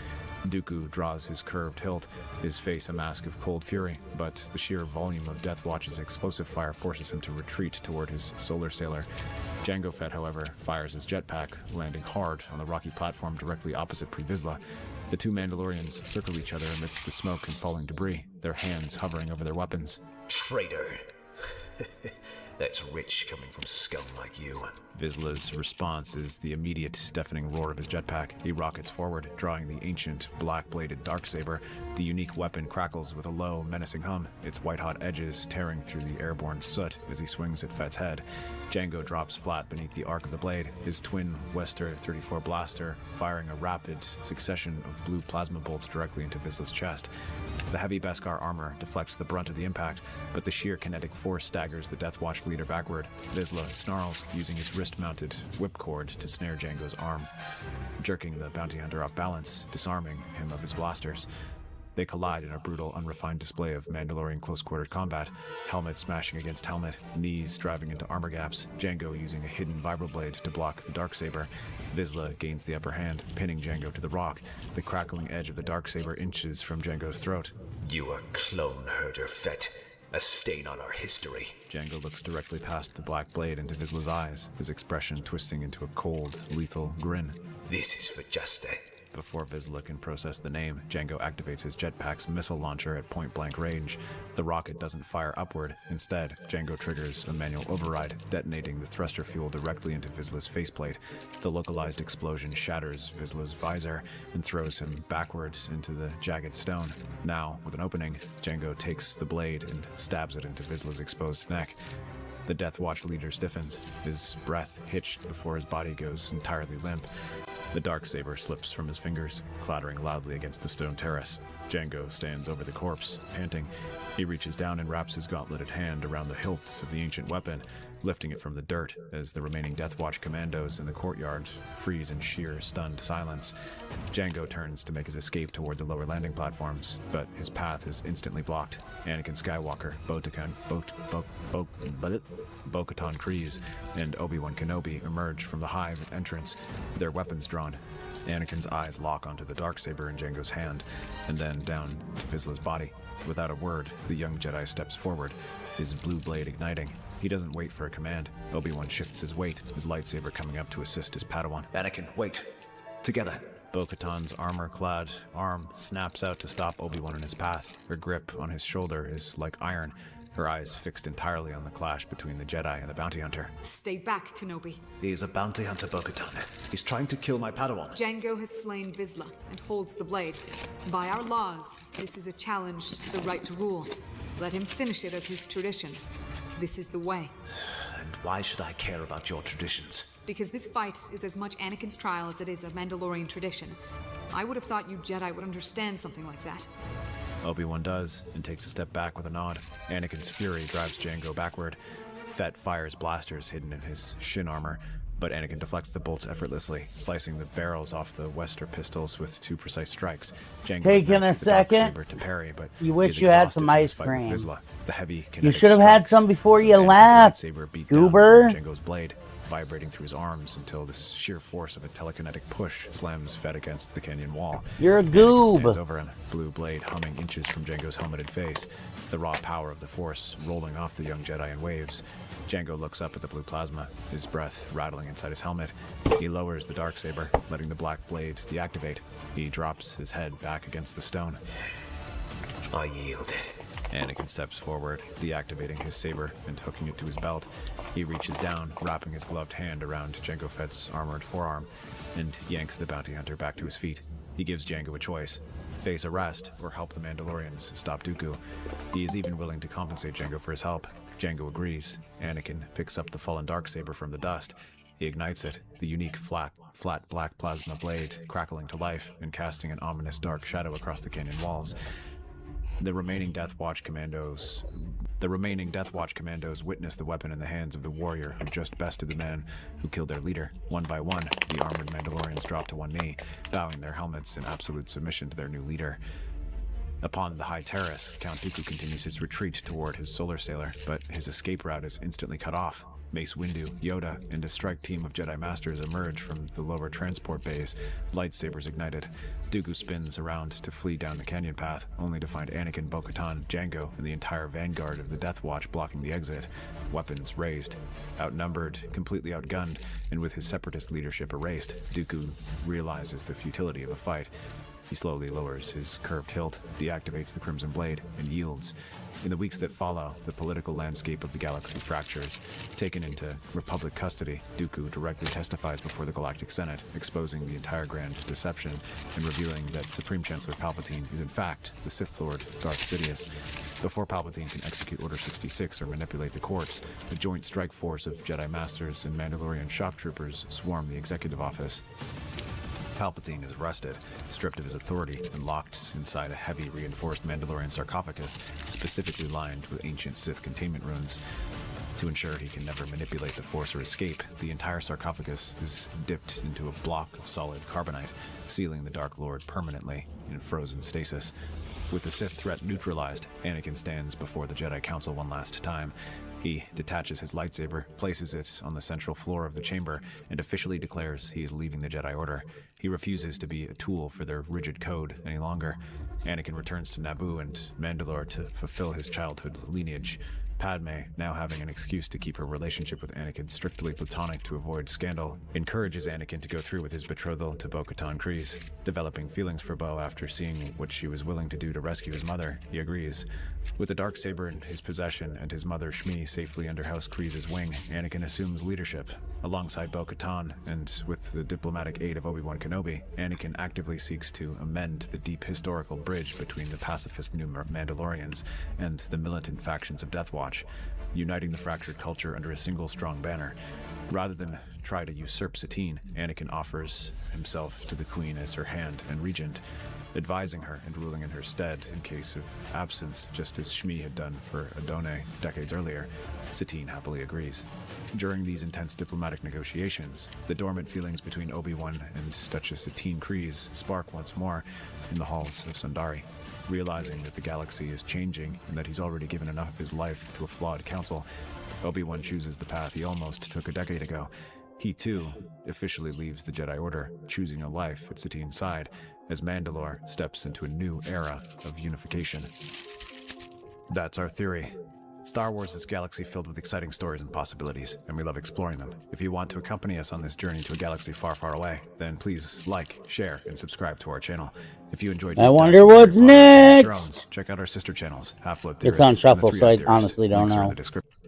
Dooku draws his curved hilt, his face a mask of cold fury, but the sheer volume of Death Watch's explosive fire forces him to retreat toward his solar sailor. Jango Fett, however, fires his jetpack, landing hard on the rocky platform directly opposite Pre Vizsla. The two Mandalorians circle each other amidst the smoke and falling debris, their hands hovering over their weapons. Traitor! That's rich coming from scum like you. Vizsla's response is the immediate, deafening roar of his jetpack. He rockets forward, drawing the ancient, black-bladed darksaber. The unique weapon crackles with a low, menacing hum, its white-hot edges tearing through the airborne soot as he swings at Fett's head. Jango drops flat beneath the arc of the blade, his twin Wester 34 blaster firing a rapid succession of blue plasma bolts directly into Vizsla's chest. The heavy Beskar armor deflects the brunt of the impact, but the sheer kinetic force staggers the Death Watch leader backward. Vizsla snarls, using his wrist-mounted whipcord to snare Jango's arm, jerking the bounty hunter off balance, disarming him of his blasters. They collide in a brutal, unrefined display of Mandalorian close-quarter combat, helmet smashing against helmet, knees driving into armor gaps, Jango using a hidden vibroblade to block the darksaber. Vizsla gains the upper hand, pinning Jango to the rock. The crackling edge of the darksaber inches from Jango's throat. You are clone herder, Fett. A stain on our history. Jango looks directly past the black blade into Vizsla's eyes, his expression twisting into a cold, lethal grin. This is for Juste. Before Vizsla can process the name, Jango activates his jetpack's missile launcher at point-blank range. The rocket doesn't fire upward. Instead, Jango triggers a manual override, detonating the thruster fuel directly into Vizsla's faceplate. The localized explosion shatters Vizsla's visor and throws him backwards into the jagged stone. Now, with an opening, Jango takes the blade and stabs it into Vizsla's exposed neck. The Death Watch leader stiffens, his breath hitched before his body goes entirely limp. The darksaber slips from his fingers, clattering loudly against the stone terrace. Jango stands over the corpse, panting. He reaches down and wraps his gauntleted hand around the hilt of the ancient weapon, lifting it from the dirt as the remaining Death Watch commandos in the courtyard freeze in sheer, stunned silence. Jango turns to make his escape toward the lower landing platforms, but his path is instantly blocked. Anakin Skywalker, Bo-Katan Kryze, and Obi-Wan Kenobi emerge from the Hive entrance, their weapons drawn. Anakin's eyes lock onto the darksaber in Jango's hand, and then down to Vizsla's body. Without a word, the young Jedi steps forward, his blue blade igniting. He doesn't wait for a command. Obi-Wan shifts his weight, his lightsaber coming up to assist his Padawan. Anakin, wait. Together. Bo-Katan's armor-clad arm snaps out to stop Obi-Wan in his path. Her grip on his shoulder is like iron. her eyes fixed entirely on the clash between the Jedi and the bounty hunter. Stay back, Kenobi. He's a bounty hunter, Bo-Katan. He's trying to kill my Padawan. Jango has slain Vizsla and holds the blade. By our laws, this is a challenge to the right to rule. Let him finish it as his tradition. This is the way. And why should I care about your traditions? Because this fight is as much Anakin's trial as it is a Mandalorian tradition. I would have thought you Jedi would understand something like that. Obi-Wan does, and takes a step back with a nod. Anakin's fury drives Jango backward. Fett fires blasters hidden in his shin armor, but Anakin deflects the bolts effortlessly, slicing the barrels off the Wester pistols with 2 precise strikes. Jango Taking a ignites the second. darksaber to parry, but You he wish is you had exhausted some from his ice fight with cream. Vizsla. The heavy You kinetic should have had strikes some before you from Anakin's left, lightsaber beat goober. down Jango's blade, vibrating through his arms until the sheer force of a telekinetic push slams Fett against the canyon wall. You're a Anakin goob. stands over him, blue blade humming inches from Jango's helmeted face, the raw power of the Force rolling off the young Jedi in waves. Jango looks up at the blue plasma, his breath rattling inside his helmet. He lowers the darksaber, letting the black blade deactivate. He drops his head back against the stone. I yield. Anakin steps forward, deactivating his saber and hooking it to his belt. He reaches down, wrapping his gloved hand around Jango Fett's armored forearm, and yanks the bounty hunter back to his feet. He gives Jango a choice: face arrest or help the Mandalorians stop Dooku. He is even willing to compensate Jango for his help. Jango agrees. Anakin picks up the fallen darksaber from the dust. He ignites it, the unique flat black plasma blade crackling to life and casting an ominous dark shadow across the canyon walls. The remaining Death Watch commandos witness the weapon in the hands of the warrior who just bested the man who killed their leader. One by one, the armored Mandalorians drop to one knee, bowing their helmets in absolute submission to their new leader. Upon the high terrace, Count Dooku continues his retreat toward his solar sailor, but his escape route is instantly cut off. Mace Windu, Yoda, and a strike team of Jedi Masters emerge from the lower transport bays, lightsabers ignited. Dooku spins around to flee down the canyon path, only to find Anakin, Bo-Katan, Jango, and the entire vanguard of the Death Watch blocking the exit, weapons raised. Outnumbered, completely outgunned, and with his separatist leadership erased, Dooku realizes the futility of a fight. He slowly lowers his curved hilt, deactivates the Crimson Blade, and yields. In the weeks that follow, the political landscape of the galaxy fractures. Taken into Republic custody, Dooku directly testifies before the Galactic Senate, exposing the entire grand deception and revealing that Supreme Chancellor Palpatine is in fact the Sith Lord Darth Sidious. Before Palpatine can execute Order 66 or manipulate the courts, the joint strike force of Jedi Masters and Mandalorian shock troopers swarm the executive office. Palpatine is arrested, stripped of his authority, and locked inside a heavy reinforced Mandalorian sarcophagus, specifically lined with ancient Sith containment runes. To ensure he can never manipulate the Force or escape, the entire sarcophagus is dipped into a block of solid carbonite, sealing the Dark Lord permanently in frozen stasis. With the Sith threat neutralized, Anakin stands before the Jedi Council one last time. He detaches his lightsaber, places it on the central floor of the chamber, and officially declares he is leaving the Jedi Order. He refuses to be a tool for their rigid code any longer. Anakin returns to Naboo and Mandalore to fulfill his childhood lineage. Padme, now having an excuse to keep her relationship with Anakin strictly platonic to avoid scandal, encourages Anakin to go through with his betrothal to Bo-Katan Kryze. Developing feelings for Bo after seeing what she was willing to do to rescue his mother, he agrees. With the darksaber in his possession and his mother Shmi safely under House Kryze's wing, Anakin assumes leadership. Alongside Bo-Katan, and with the diplomatic aid of Obi-Wan Kenobi, Anakin actively seeks to amend the deep historical bridge between the pacifist New Mandalorians and the militant factions of Death Watch, uniting the fractured culture under a single strong banner. Rather than try to usurp Satine, Anakin offers himself to the Queen as her hand and regent, advising her and ruling in her stead in case of absence, just as Shmi had done for Adonai decades earlier. Satine happily agrees. During these intense diplomatic negotiations, the dormant feelings between Obi-Wan and Duchess Satine Kryze spark once more in the halls of Sundari. Realizing that the galaxy is changing and that he's already given enough of his life to a flawed council, Obi-Wan chooses the path he almost took a decade ago. He too officially leaves the Jedi Order, choosing a life at Satine's side, as Mandalore steps into a new era of unification. That's our theory. Star Wars is a galaxy filled with exciting stories and possibilities, and we love exploring them. If you want to accompany us on this journey to a galaxy far, far away, then please like, share, and subscribe to our channel. If you enjoyed I wonder what's next. Check out our sister channels, Half-Blood It's Theorist on and the shuffle, so I Three-Eyed Theorist. honestly don't Links are in know. the description.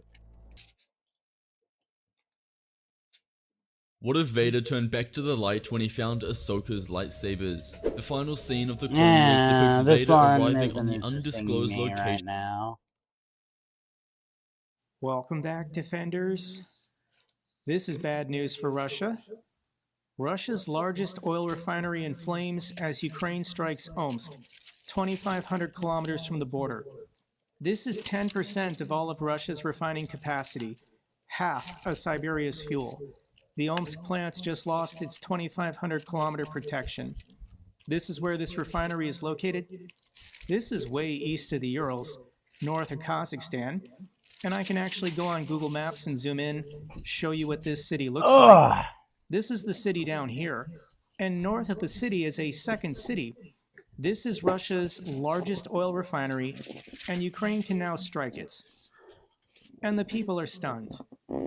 What if Vader turned back to the light when he found Ahsoka's lightsabers? The final scene of the Clone Wars depicts This Vader one arriving is on an the interesting undisclosed me right location. now. Welcome back, Defenders. This is bad news for Russia. Russia's largest oil refinery in flames as Ukraine strikes Omsk, 2,500 kilometers from the border. This is 10% of all of Russia's refining capacity, half of Siberia's fuel. The Omsk plant just lost its 2,500 kilometer protection. This is where this refinery is located. This is way east of the Urals, north of Kazakhstan. And I can actually go on Google Maps and zoom in, show you what this city looks like. This is the city down here. And north of the city is a second city. This is Russia's largest oil refinery, and Ukraine can now strike it. And the people are stunned.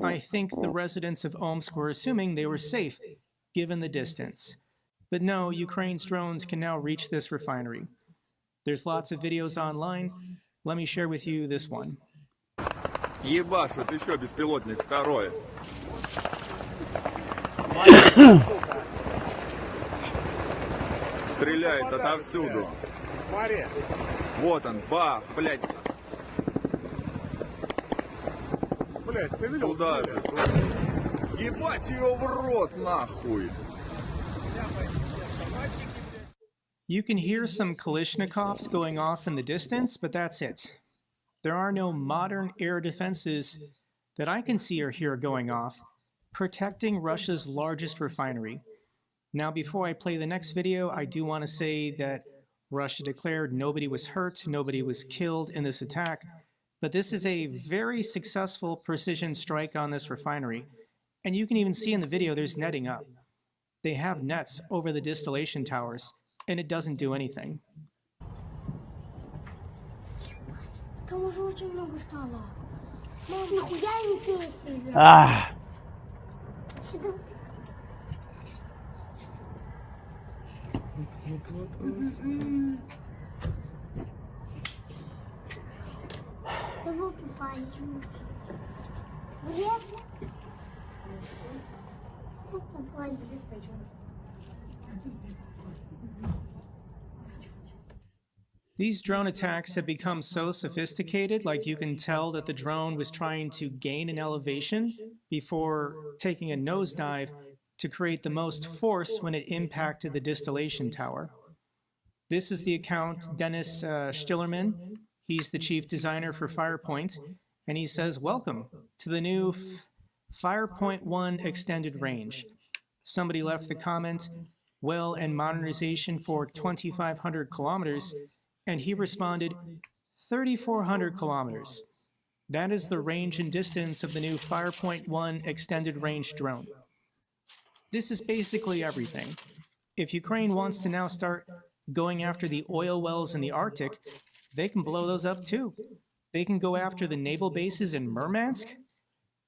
I think the residents of Omsk were assuming they were safe, given the distance. But no, Ukraine's drones can now reach this refinery. There's lots of videos online. Let me share with you this one. Ебашу, ты что, беспилотник второй? Стреляет отовсюду. Смотри. Вот он, бах, блядь. Блядь, ты видел? Туда же, туда. Ебать ее в рот, нахуй. You can hear some Kalashnikovs going off in the distance, but that's it. There are no modern air defenses that I can see or hear going off, protecting Russia's largest refinery. Now, before I play the next video, I do want to say that Russia declared nobody was hurt, nobody was killed in this attack, but this is a very successful precision strike on this refinery. And you can even see in the video there's netting up. They have nets over the distillation towers, and it doesn't do anything. Там уже очень много стало. Мам, нихуя не сесть. Кого попали? В лес? Попали. These drone attacks have become so sophisticated, like you can tell that the drone was trying to gain an elevation before taking a nosedive to create the most force when it impacted the distillation tower. This is the account Dennis Stillerman. He's the chief designer for Firepoint, and he says, "Welcome to the new Firepoint 1 extended range." Somebody left the comment, "Well, and modernization for 2,500 kilometers." And he responded, 3,400 kilometers. That is the range and distance of the new Firepoint 1 extended range drone. This is basically everything. If Ukraine wants to now start going after the oil wells in the Arctic, they can blow those up too. They can go after the naval bases in Murmansk.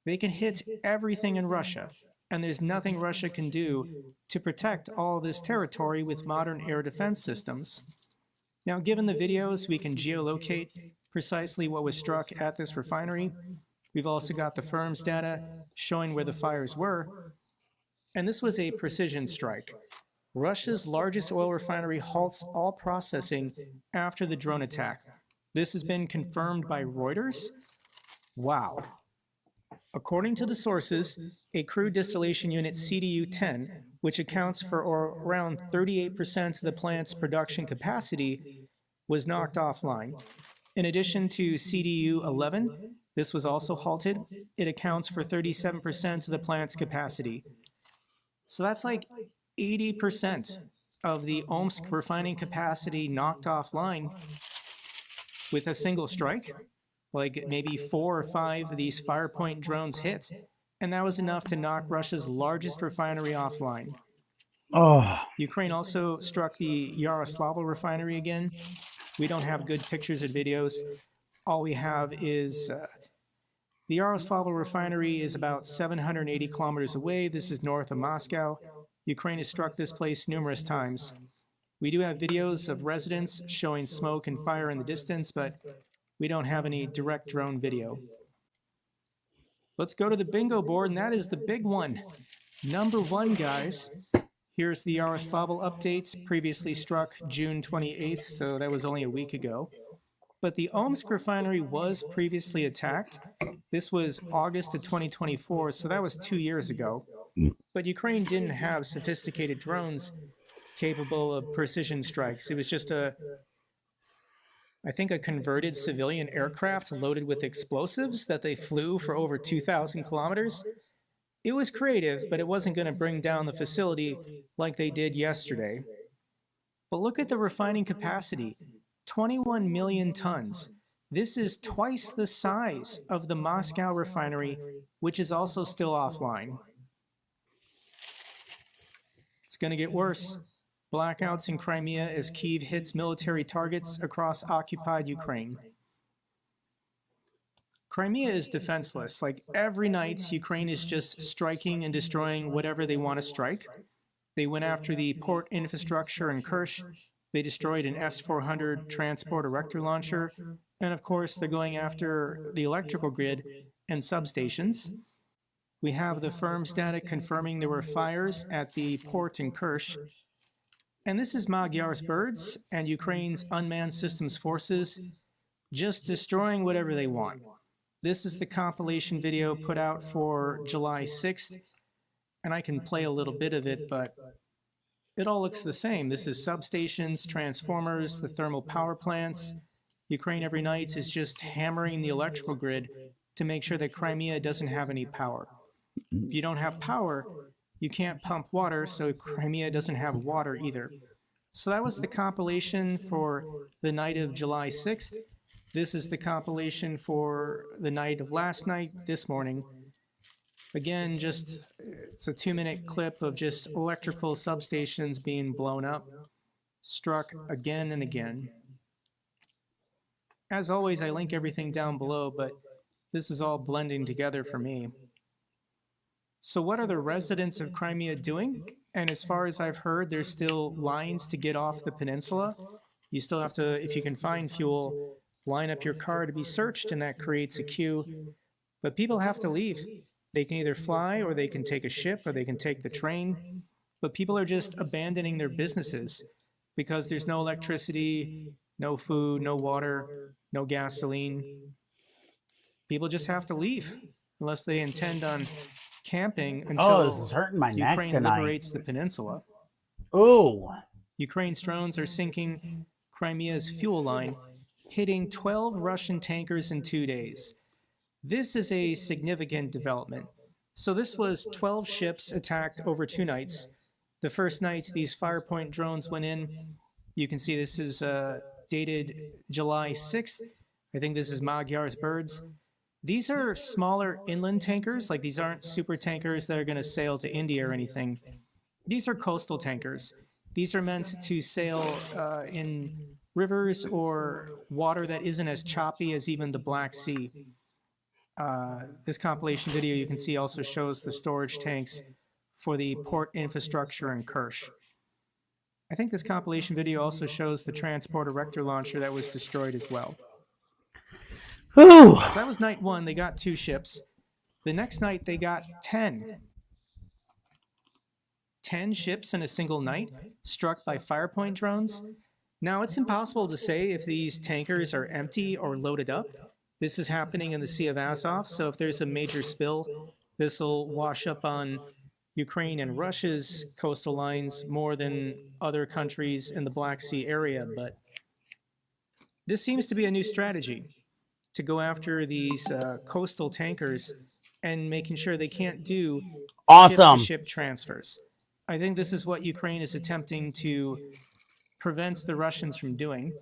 They can hit everything in Russia. And there's nothing Russia can do to protect all this territory with modern air defense systems. Now, given the videos, we can geolocate precisely what was struck at this refinery. We've also got the firm's data showing where the fires were. And this was a precision strike. Russia's largest oil refinery halts all processing after the drone attack. This has been confirmed by Reuters. Wow. According to the sources, a crude distillation unit CDU-10, which accounts for around 38% of the plant's production capacity, was knocked offline. In addition to CDU-11, this was also halted. It accounts for 37% of the plant's capacity. So that's like 80% of the Omsk refining capacity knocked offline with a single strike. Like maybe 4 or 5 of these Firepoint drones hit, and that was enough to knock Russia's largest refinery offline. Ukraine also struck the Yaroslavl refinery again. We don't have good pictures or videos, all we have is the Yaroslavl refinery is about 780 kilometers away. This is north of Moscow. Ukraine has struck this place numerous times. We do have videos of residents showing smoke and fire in the distance, but we don't have any direct drone video. Let's go to the bingo board, and that is the big one. Number 1, guys. Here's the Yaroslavl updates, previously struck June 28th, so that was only a week ago. But the Omsk refinery was previously attacked. This was August of 2024, so that was 2 years ago. But Ukraine didn't have sophisticated drones capable of precision strikes. It was just I think a converted civilian aircraft loaded with explosives that they flew for over 2,000 kilometers. It was creative, but it wasn't going to bring down the facility like they did yesterday. But look at the refining capacity, 21 million tons. This is twice the size of the Moscow refinery, which is also still offline. It's going to get worse. Blackouts in Crimea as Kyiv hits military targets across occupied Ukraine. Crimea is defenseless. Like every night, Ukraine is just striking and destroying whatever they want to strike. They went after the port infrastructure in Kerch. They destroyed an S-400 transport erector launcher. And of course, they're going after the electrical grid and substations. We have the firm static confirming there were fires at the port in Kerch. And this is Magyar's birds and Ukraine's unmanned systems forces just destroying whatever they want. This is the compilation video put out for July 6th, and I can play a little bit of it, but it all looks the same. This is substations, transformers, the thermal power plants. Ukraine every night is just hammering the electrical grid to make sure that Crimea doesn't have any power. If you don't have power, you can't pump water, so Crimea doesn't have water either. So that was the compilation for the night of July 6th. This is the compilation for the night of last night, this morning. Again, it's a 2-minute clip of just electrical substations being blown up, struck again and again. As always, I link everything down below, but this is all blending together for me. So what are the residents of Crimea doing? And as far as I've heard, there's still lines to get off the peninsula. You still have to, if you can find fuel, line up your car to be searched, and that creates a queue. But people have to leave. They can either fly, or they can take a ship, or they can take the train. But people are just abandoning their businesses because there's no electricity, no food, no water, no gasoline. People just have to leave unless they intend on camping until this is hurting my neck Ukraine tonight. liberates the peninsula. Oh. Ukraine's drones are sinking Crimea's fuel line, hitting 12 Russian tankers in 2 days. This is a significant development. So this was 12 ships attacked over 2 nights. The first night, these Firepoint drones went in. You can see this is dated July 6th. I think this is Magyar's birds. These are smaller inland tankers, like these aren't super tankers that are going to sail to India or anything. These are coastal tankers. These are meant to sail in rivers or water that isn't as choppy as even the Black Sea. This compilation video you can see also shows the storage tanks for the port infrastructure in Kerch. I think this compilation video also shows the transport erector launcher that was destroyed as well. Whew. So that was night 1. They got 2 ships. The next night they got 10. 10 ships in a single night struck by Firepoint drones. Now, it's impossible to say if these tankers are empty or loaded up. This is happening in the Sea of Azov, so if there's a major spill, this will wash up on Ukraine and Russia's coastal lines more than other countries in the Black Sea area. But this seems to be a new strategy, to go after these coastal tankers and making sure they can't do ship-to-ship transfers. I think this is what Ukraine is attempting to prevent the Russians from doing.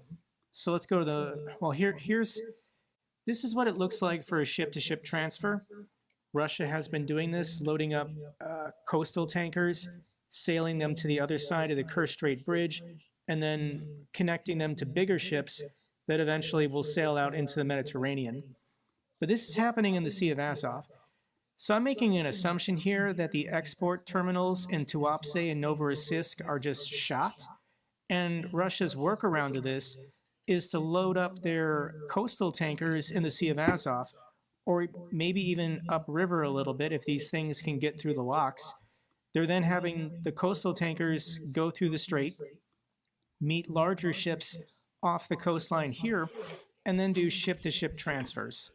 So let's go to the, well, this is what it looks like for a ship-to-ship transfer. Russia has been doing this, loading up coastal tankers, sailing them to the other side of the Kerch Strait Bridge, and then connecting them to bigger ships that eventually will sail out into the Mediterranean. But this is happening in the Sea of Azov. So I'm making an assumption here that the export terminals in Tuapse and Novorossiysk are just shot, and Russia's workaround to this is to load up their coastal tankers in the Sea of Azov, or maybe even upriver a little bit if these things can get through the locks. They're then having the coastal tankers go through the strait, meet larger ships off the coastline here, and then do ship-to-ship transfers.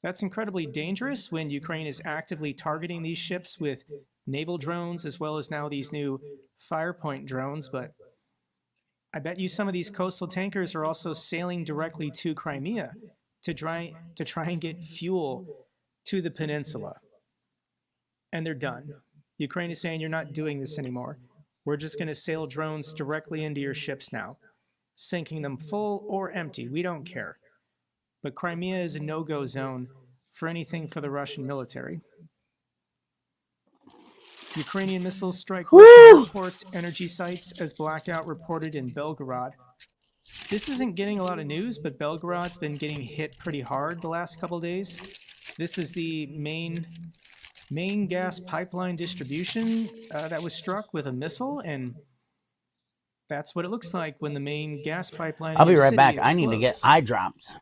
That's incredibly dangerous when Ukraine is actively targeting these ships with naval drones as well as now these new Firepoint drones, but I bet you some of these coastal tankers are also sailing directly to Crimea to try and get fuel to the peninsula. And they're done. Ukraine is saying, you're not doing this anymore. We're just going to sail drones directly into your ships now, sinking them full or empty. We don't care. But Crimea is a no-go zone for anything for the Russian military. Ukrainian missiles strike Russian airports, energy sites, as Blackout reported in Belgorod. This isn't getting a lot of news, but Belgorod's been getting hit pretty hard the last couple days. This is the main gas pipeline distribution that was struck with a missile, and that's what it looks like when the main gas pipeline I'll be right back. explodes. I need to get eye drops.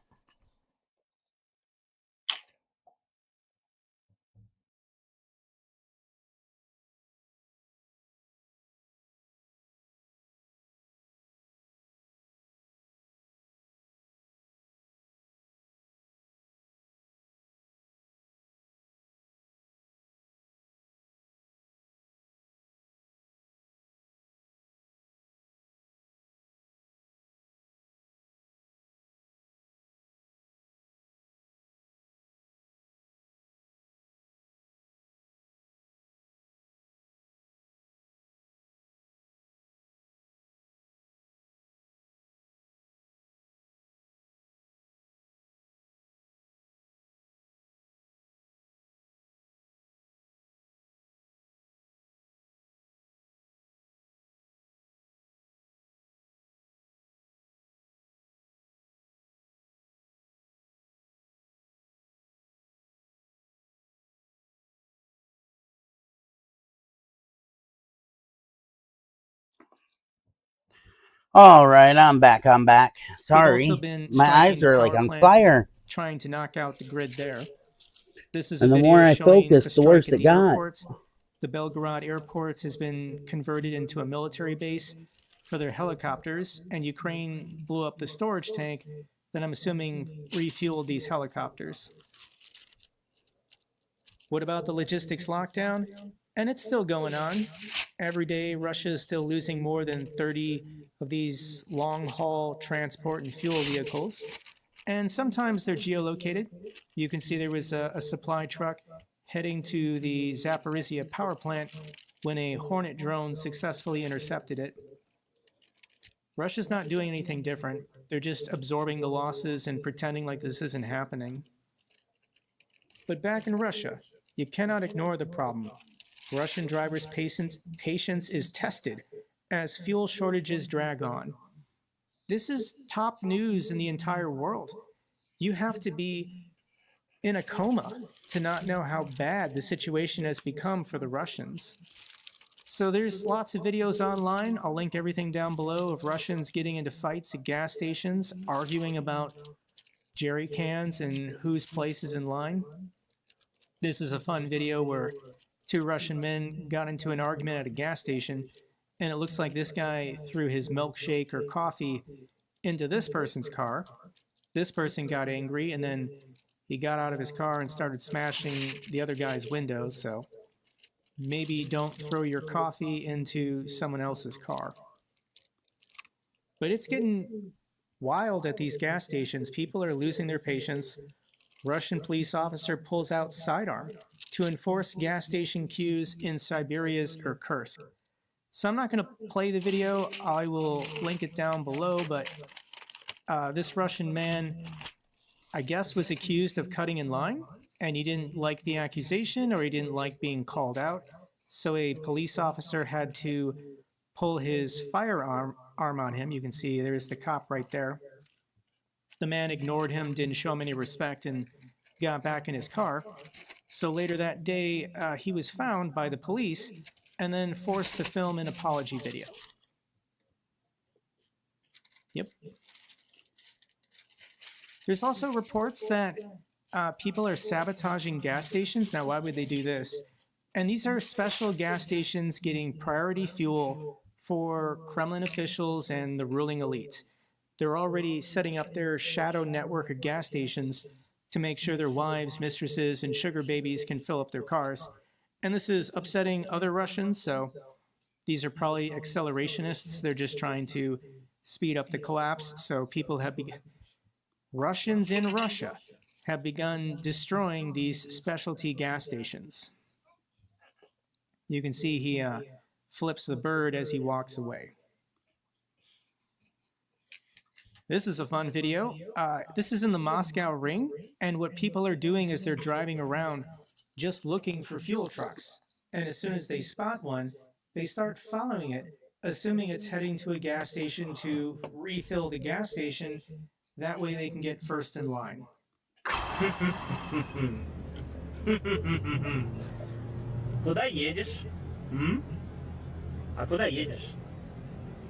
All right, I'm back. Sorry, my eyes are like on fire. Trying to knock out the grid there. This is and a the video more I showing focus, the worse it got. Airports. The Belgorod airports has been converted into a military base for their helicopters, and Ukraine blew up the storage tank that I'm assuming refueled these helicopters. What about the logistics lockdown? And it's still going on. Every day, Russia is still losing more than 30 of these long-haul transport and fuel vehicles. And sometimes they're geolocated. You can see there was a supply truck heading to the Zaporizhia power plant when a Hornet drone successfully intercepted it. Russia's not doing anything different. They're just absorbing the losses and pretending like this isn't happening. But back in Russia, you cannot ignore the problem. Russian drivers' patience is tested as fuel shortages drag on. This is top news in the entire world. You have to be in a coma to not know how bad the situation has become for the Russians. So there's lots of videos online. I'll link everything down below of Russians getting into fights at gas stations, arguing about jerry cans and whose place is in line. This is a fun video where two Russian men got into an argument at a gas station, and it looks like this guy threw his milkshake or coffee into this person's car. This person got angry, and then he got out of his car and started smashing the other guy's windows, so maybe don't throw your coffee into someone else's car. But it's getting wild at these gas stations. People are losing their patience. Russian police officer pulls out sidearm to enforce gas station queues in Siberia's Irkutsk. So I'm not going to play the video. I will link it down below, but this Russian man, I guess, was accused of cutting in line, and he didn't like the accusation, or he didn't like being called out. So a police officer had to pull his firearm arm on him. You can see there's the cop right there. The man ignored him, didn't show him any respect, and got back in his car. So later that day, he was found by the police and then forced to film an apology video. Yep. There's also reports that people are sabotaging gas stations. Now, why would they do this? And these are special gas stations getting priority fuel for Kremlin officials and the ruling elite. They're already setting up their shadow network of gas stations to make sure their wives, mistresses, and sugar babies can fill up their cars. And this is upsetting other Russians, so these are probably accelerationists. They're just trying to speed up the collapse. So people have Russians in Russia have begun destroying these specialty gas stations. You can see he flips the bird as he walks away. This is a fun video. This is in the Moscow Ring, and what people are doing is they're driving around just looking for fuel trucks. And as soon as they spot one, they start following it, assuming it's heading to a gas station to refill the gas station. That way they can get first in line. Куда едешь? А куда едешь?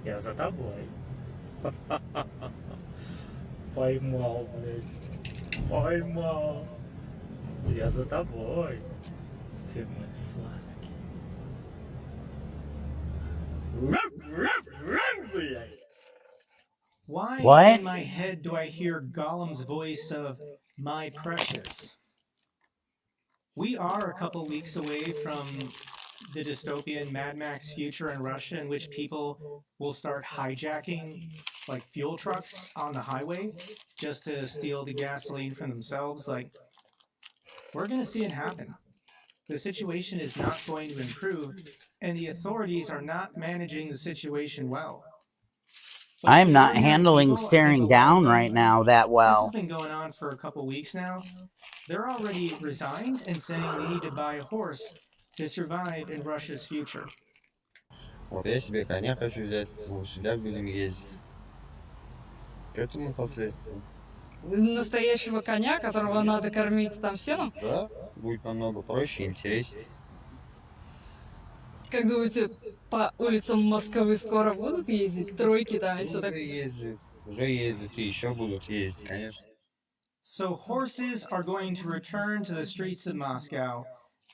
Я за тобой. Поймал, блядь. Поймал. Я за тобой. Ты мой сладкий. Блядь. Why in my head do I hear Gollum's voice of my precious? We are a couple weeks away from the dystopian Mad Max future in Russia, in which people will start hijacking like fuel trucks on the highway just to steal the gasoline from themselves. Like, we're going to see it happen. The situation is not going to improve, and the authorities are not managing the situation well. I'm not handling staring down right now that well. This has been going on for a couple weeks now. They're already resigned and saying they need to buy a horse to survive in Russia's future. Вот я себе коня хочу взять, в лошадях будем ездить. К этому последствию. Настоящего коня, которого надо кормить там сеном? Да, будет намного проще и интереснее. Как думаете, по улицам Москвы скоро будут ездить? Тройки там и все такое? Уже ездят и еще будут ездить, конечно. So horses are going to return to the streets of Moscow.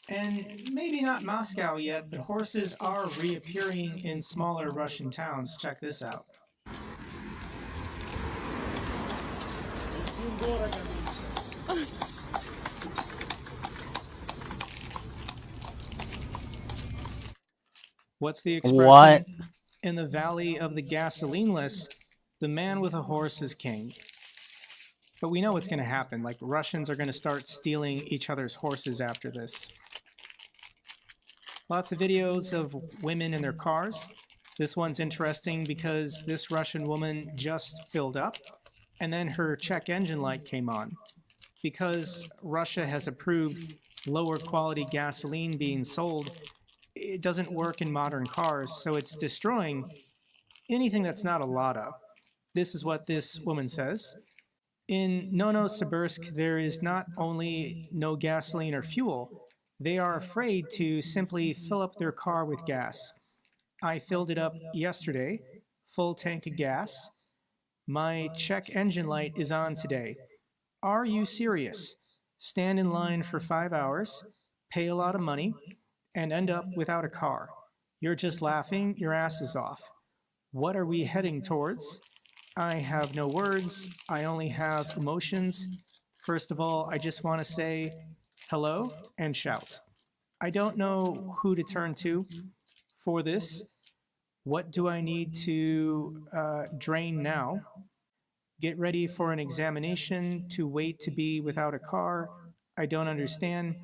And maybe not Moscow yet, but horses are reappearing in smaller Russian towns. Check this out. What's the expression? What? In the valley of the gasolineless, the man with a horse is king. But we know what's going to happen. Like, Russians are going to start stealing each other's horses after this. Lots of videos of women in their cars. This one's interesting because this Russian woman just filled up, and then her check engine light came on. Because Russia has approved lower quality gasoline being sold, it doesn't work in modern cars, so it's destroying anything that's not a Lada. This is what this woman says. In Novosibirsk, there is not only no gasoline or fuel, they are afraid to simply fill up their car with gas. I filled it up yesterday, full tank of gas. My check engine light is on today. Are you serious? Stand in line for 5 hours, pay a lot of money, and end up without a car. You're just laughing your asses off. What are we heading towards? I have no words. I only have emotions. First of all, I just want to say hello and shout. I don't know who to turn to for this. What do I need to drain now? Get ready for an examination, to wait to be without a car. I don't understand.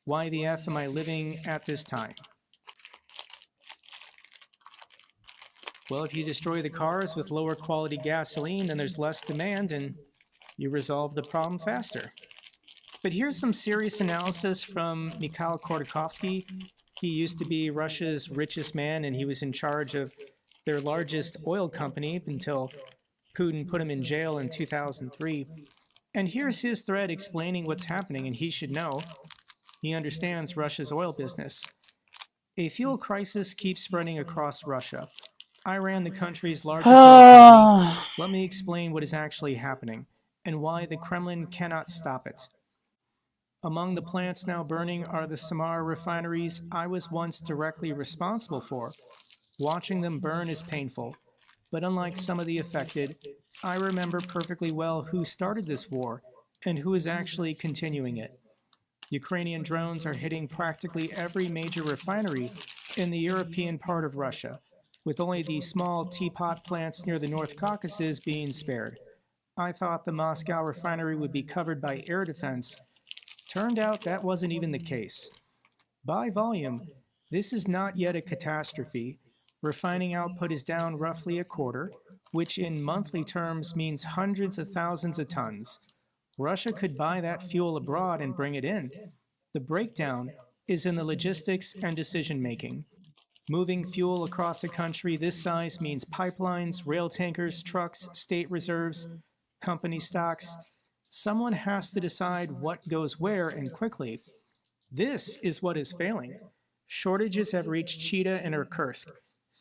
Why the F am I living at this time? Well, if you destroy the cars with lower quality gasoline, then there's less demand and you resolve the problem faster. But here's some serious analysis from Mikhail Khodorkovsky. He used to be Russia's richest man, and he was in charge of their largest oil company until Putin put him in jail in 2003. And here's his thread explaining what's happening, and he should know. He understands Russia's oil business. A fuel crisis keeps spreading across Russia. Iran, the country's largest oil company. Let me explain what is actually happening and why the Kremlin cannot stop it. Among the plants now burning are the Samara refineries I was once directly responsible for. Watching them burn is painful, but unlike some of the affected, I remember perfectly well who started this war and who is actually continuing it. Ukrainian drones are hitting practically every major refinery in the European part of Russia, with only the small teapot plants near the North Caucasus being spared. I thought the Moscow refinery would be covered by air defense. Turned out that wasn't even the case. By volume, this is not yet a catastrophe. Refining output is down roughly a quarter, which in monthly terms means hundreds of thousands of tons. Russia could buy that fuel abroad and bring it in. The breakdown is in the logistics and decision-making. Moving fuel across a country this size means pipelines, rail tankers, trucks, state reserves, company stocks. Someone has to decide what goes where and quickly. This is what is failing. Shortages have reached Chita and Irkutsk,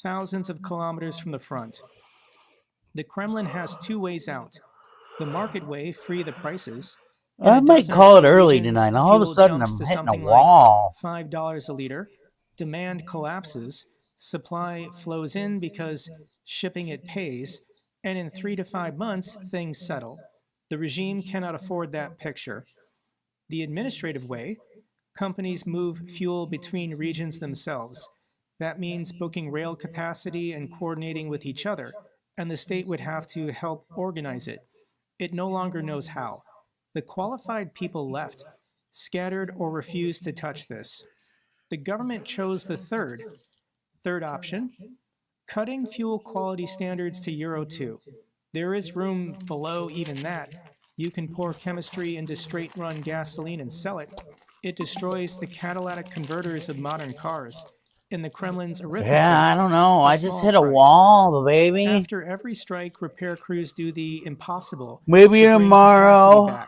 thousands of kilometers from the front. The Kremlin has two ways out. The market way, free the prices. I might call it early tonight. All of a sudden, I'm hitting a wall. Like $5 a liter. Demand collapses. Supply flows in because shipping it pays. And in 3 to 5 months, things settle. The regime cannot afford that picture. The administrative way, companies move fuel between regions themselves. That means booking rail capacity and coordinating with each other, and the state would have to help organize it. It no longer knows how. The qualified people left, scattered or refused to touch this. The government chose the third option, cutting fuel quality standards to Euro 2. There is room below even that. You can pour chemistry into straight-run gasoline and sell it. It destroys the catalytic converters of modern cars. In the Kremlin's arithmetic, yeah, I don't know. I just hit a wall, baby. After every strike, repair crews do the impossible. Maybe tomorrow.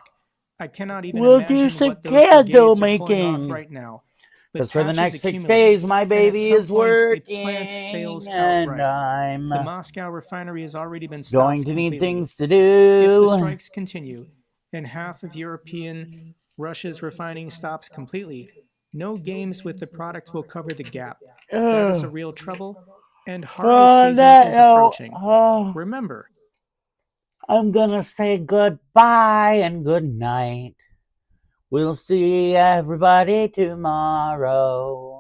I cannot even we'll imagine do some what those brigades candle are pulling making. off right now. Because for the next 6 days, my baby is working, and I'm the Moscow refinery has already been stopped going to need completely. things to do. If the strikes continue, and half of European Russia's refining stops completely, no games with the product will cover the gap. That is a real trouble, and harvest season is approaching. Remember, I'm gonna say goodbye and good night. We'll see everybody tomorrow.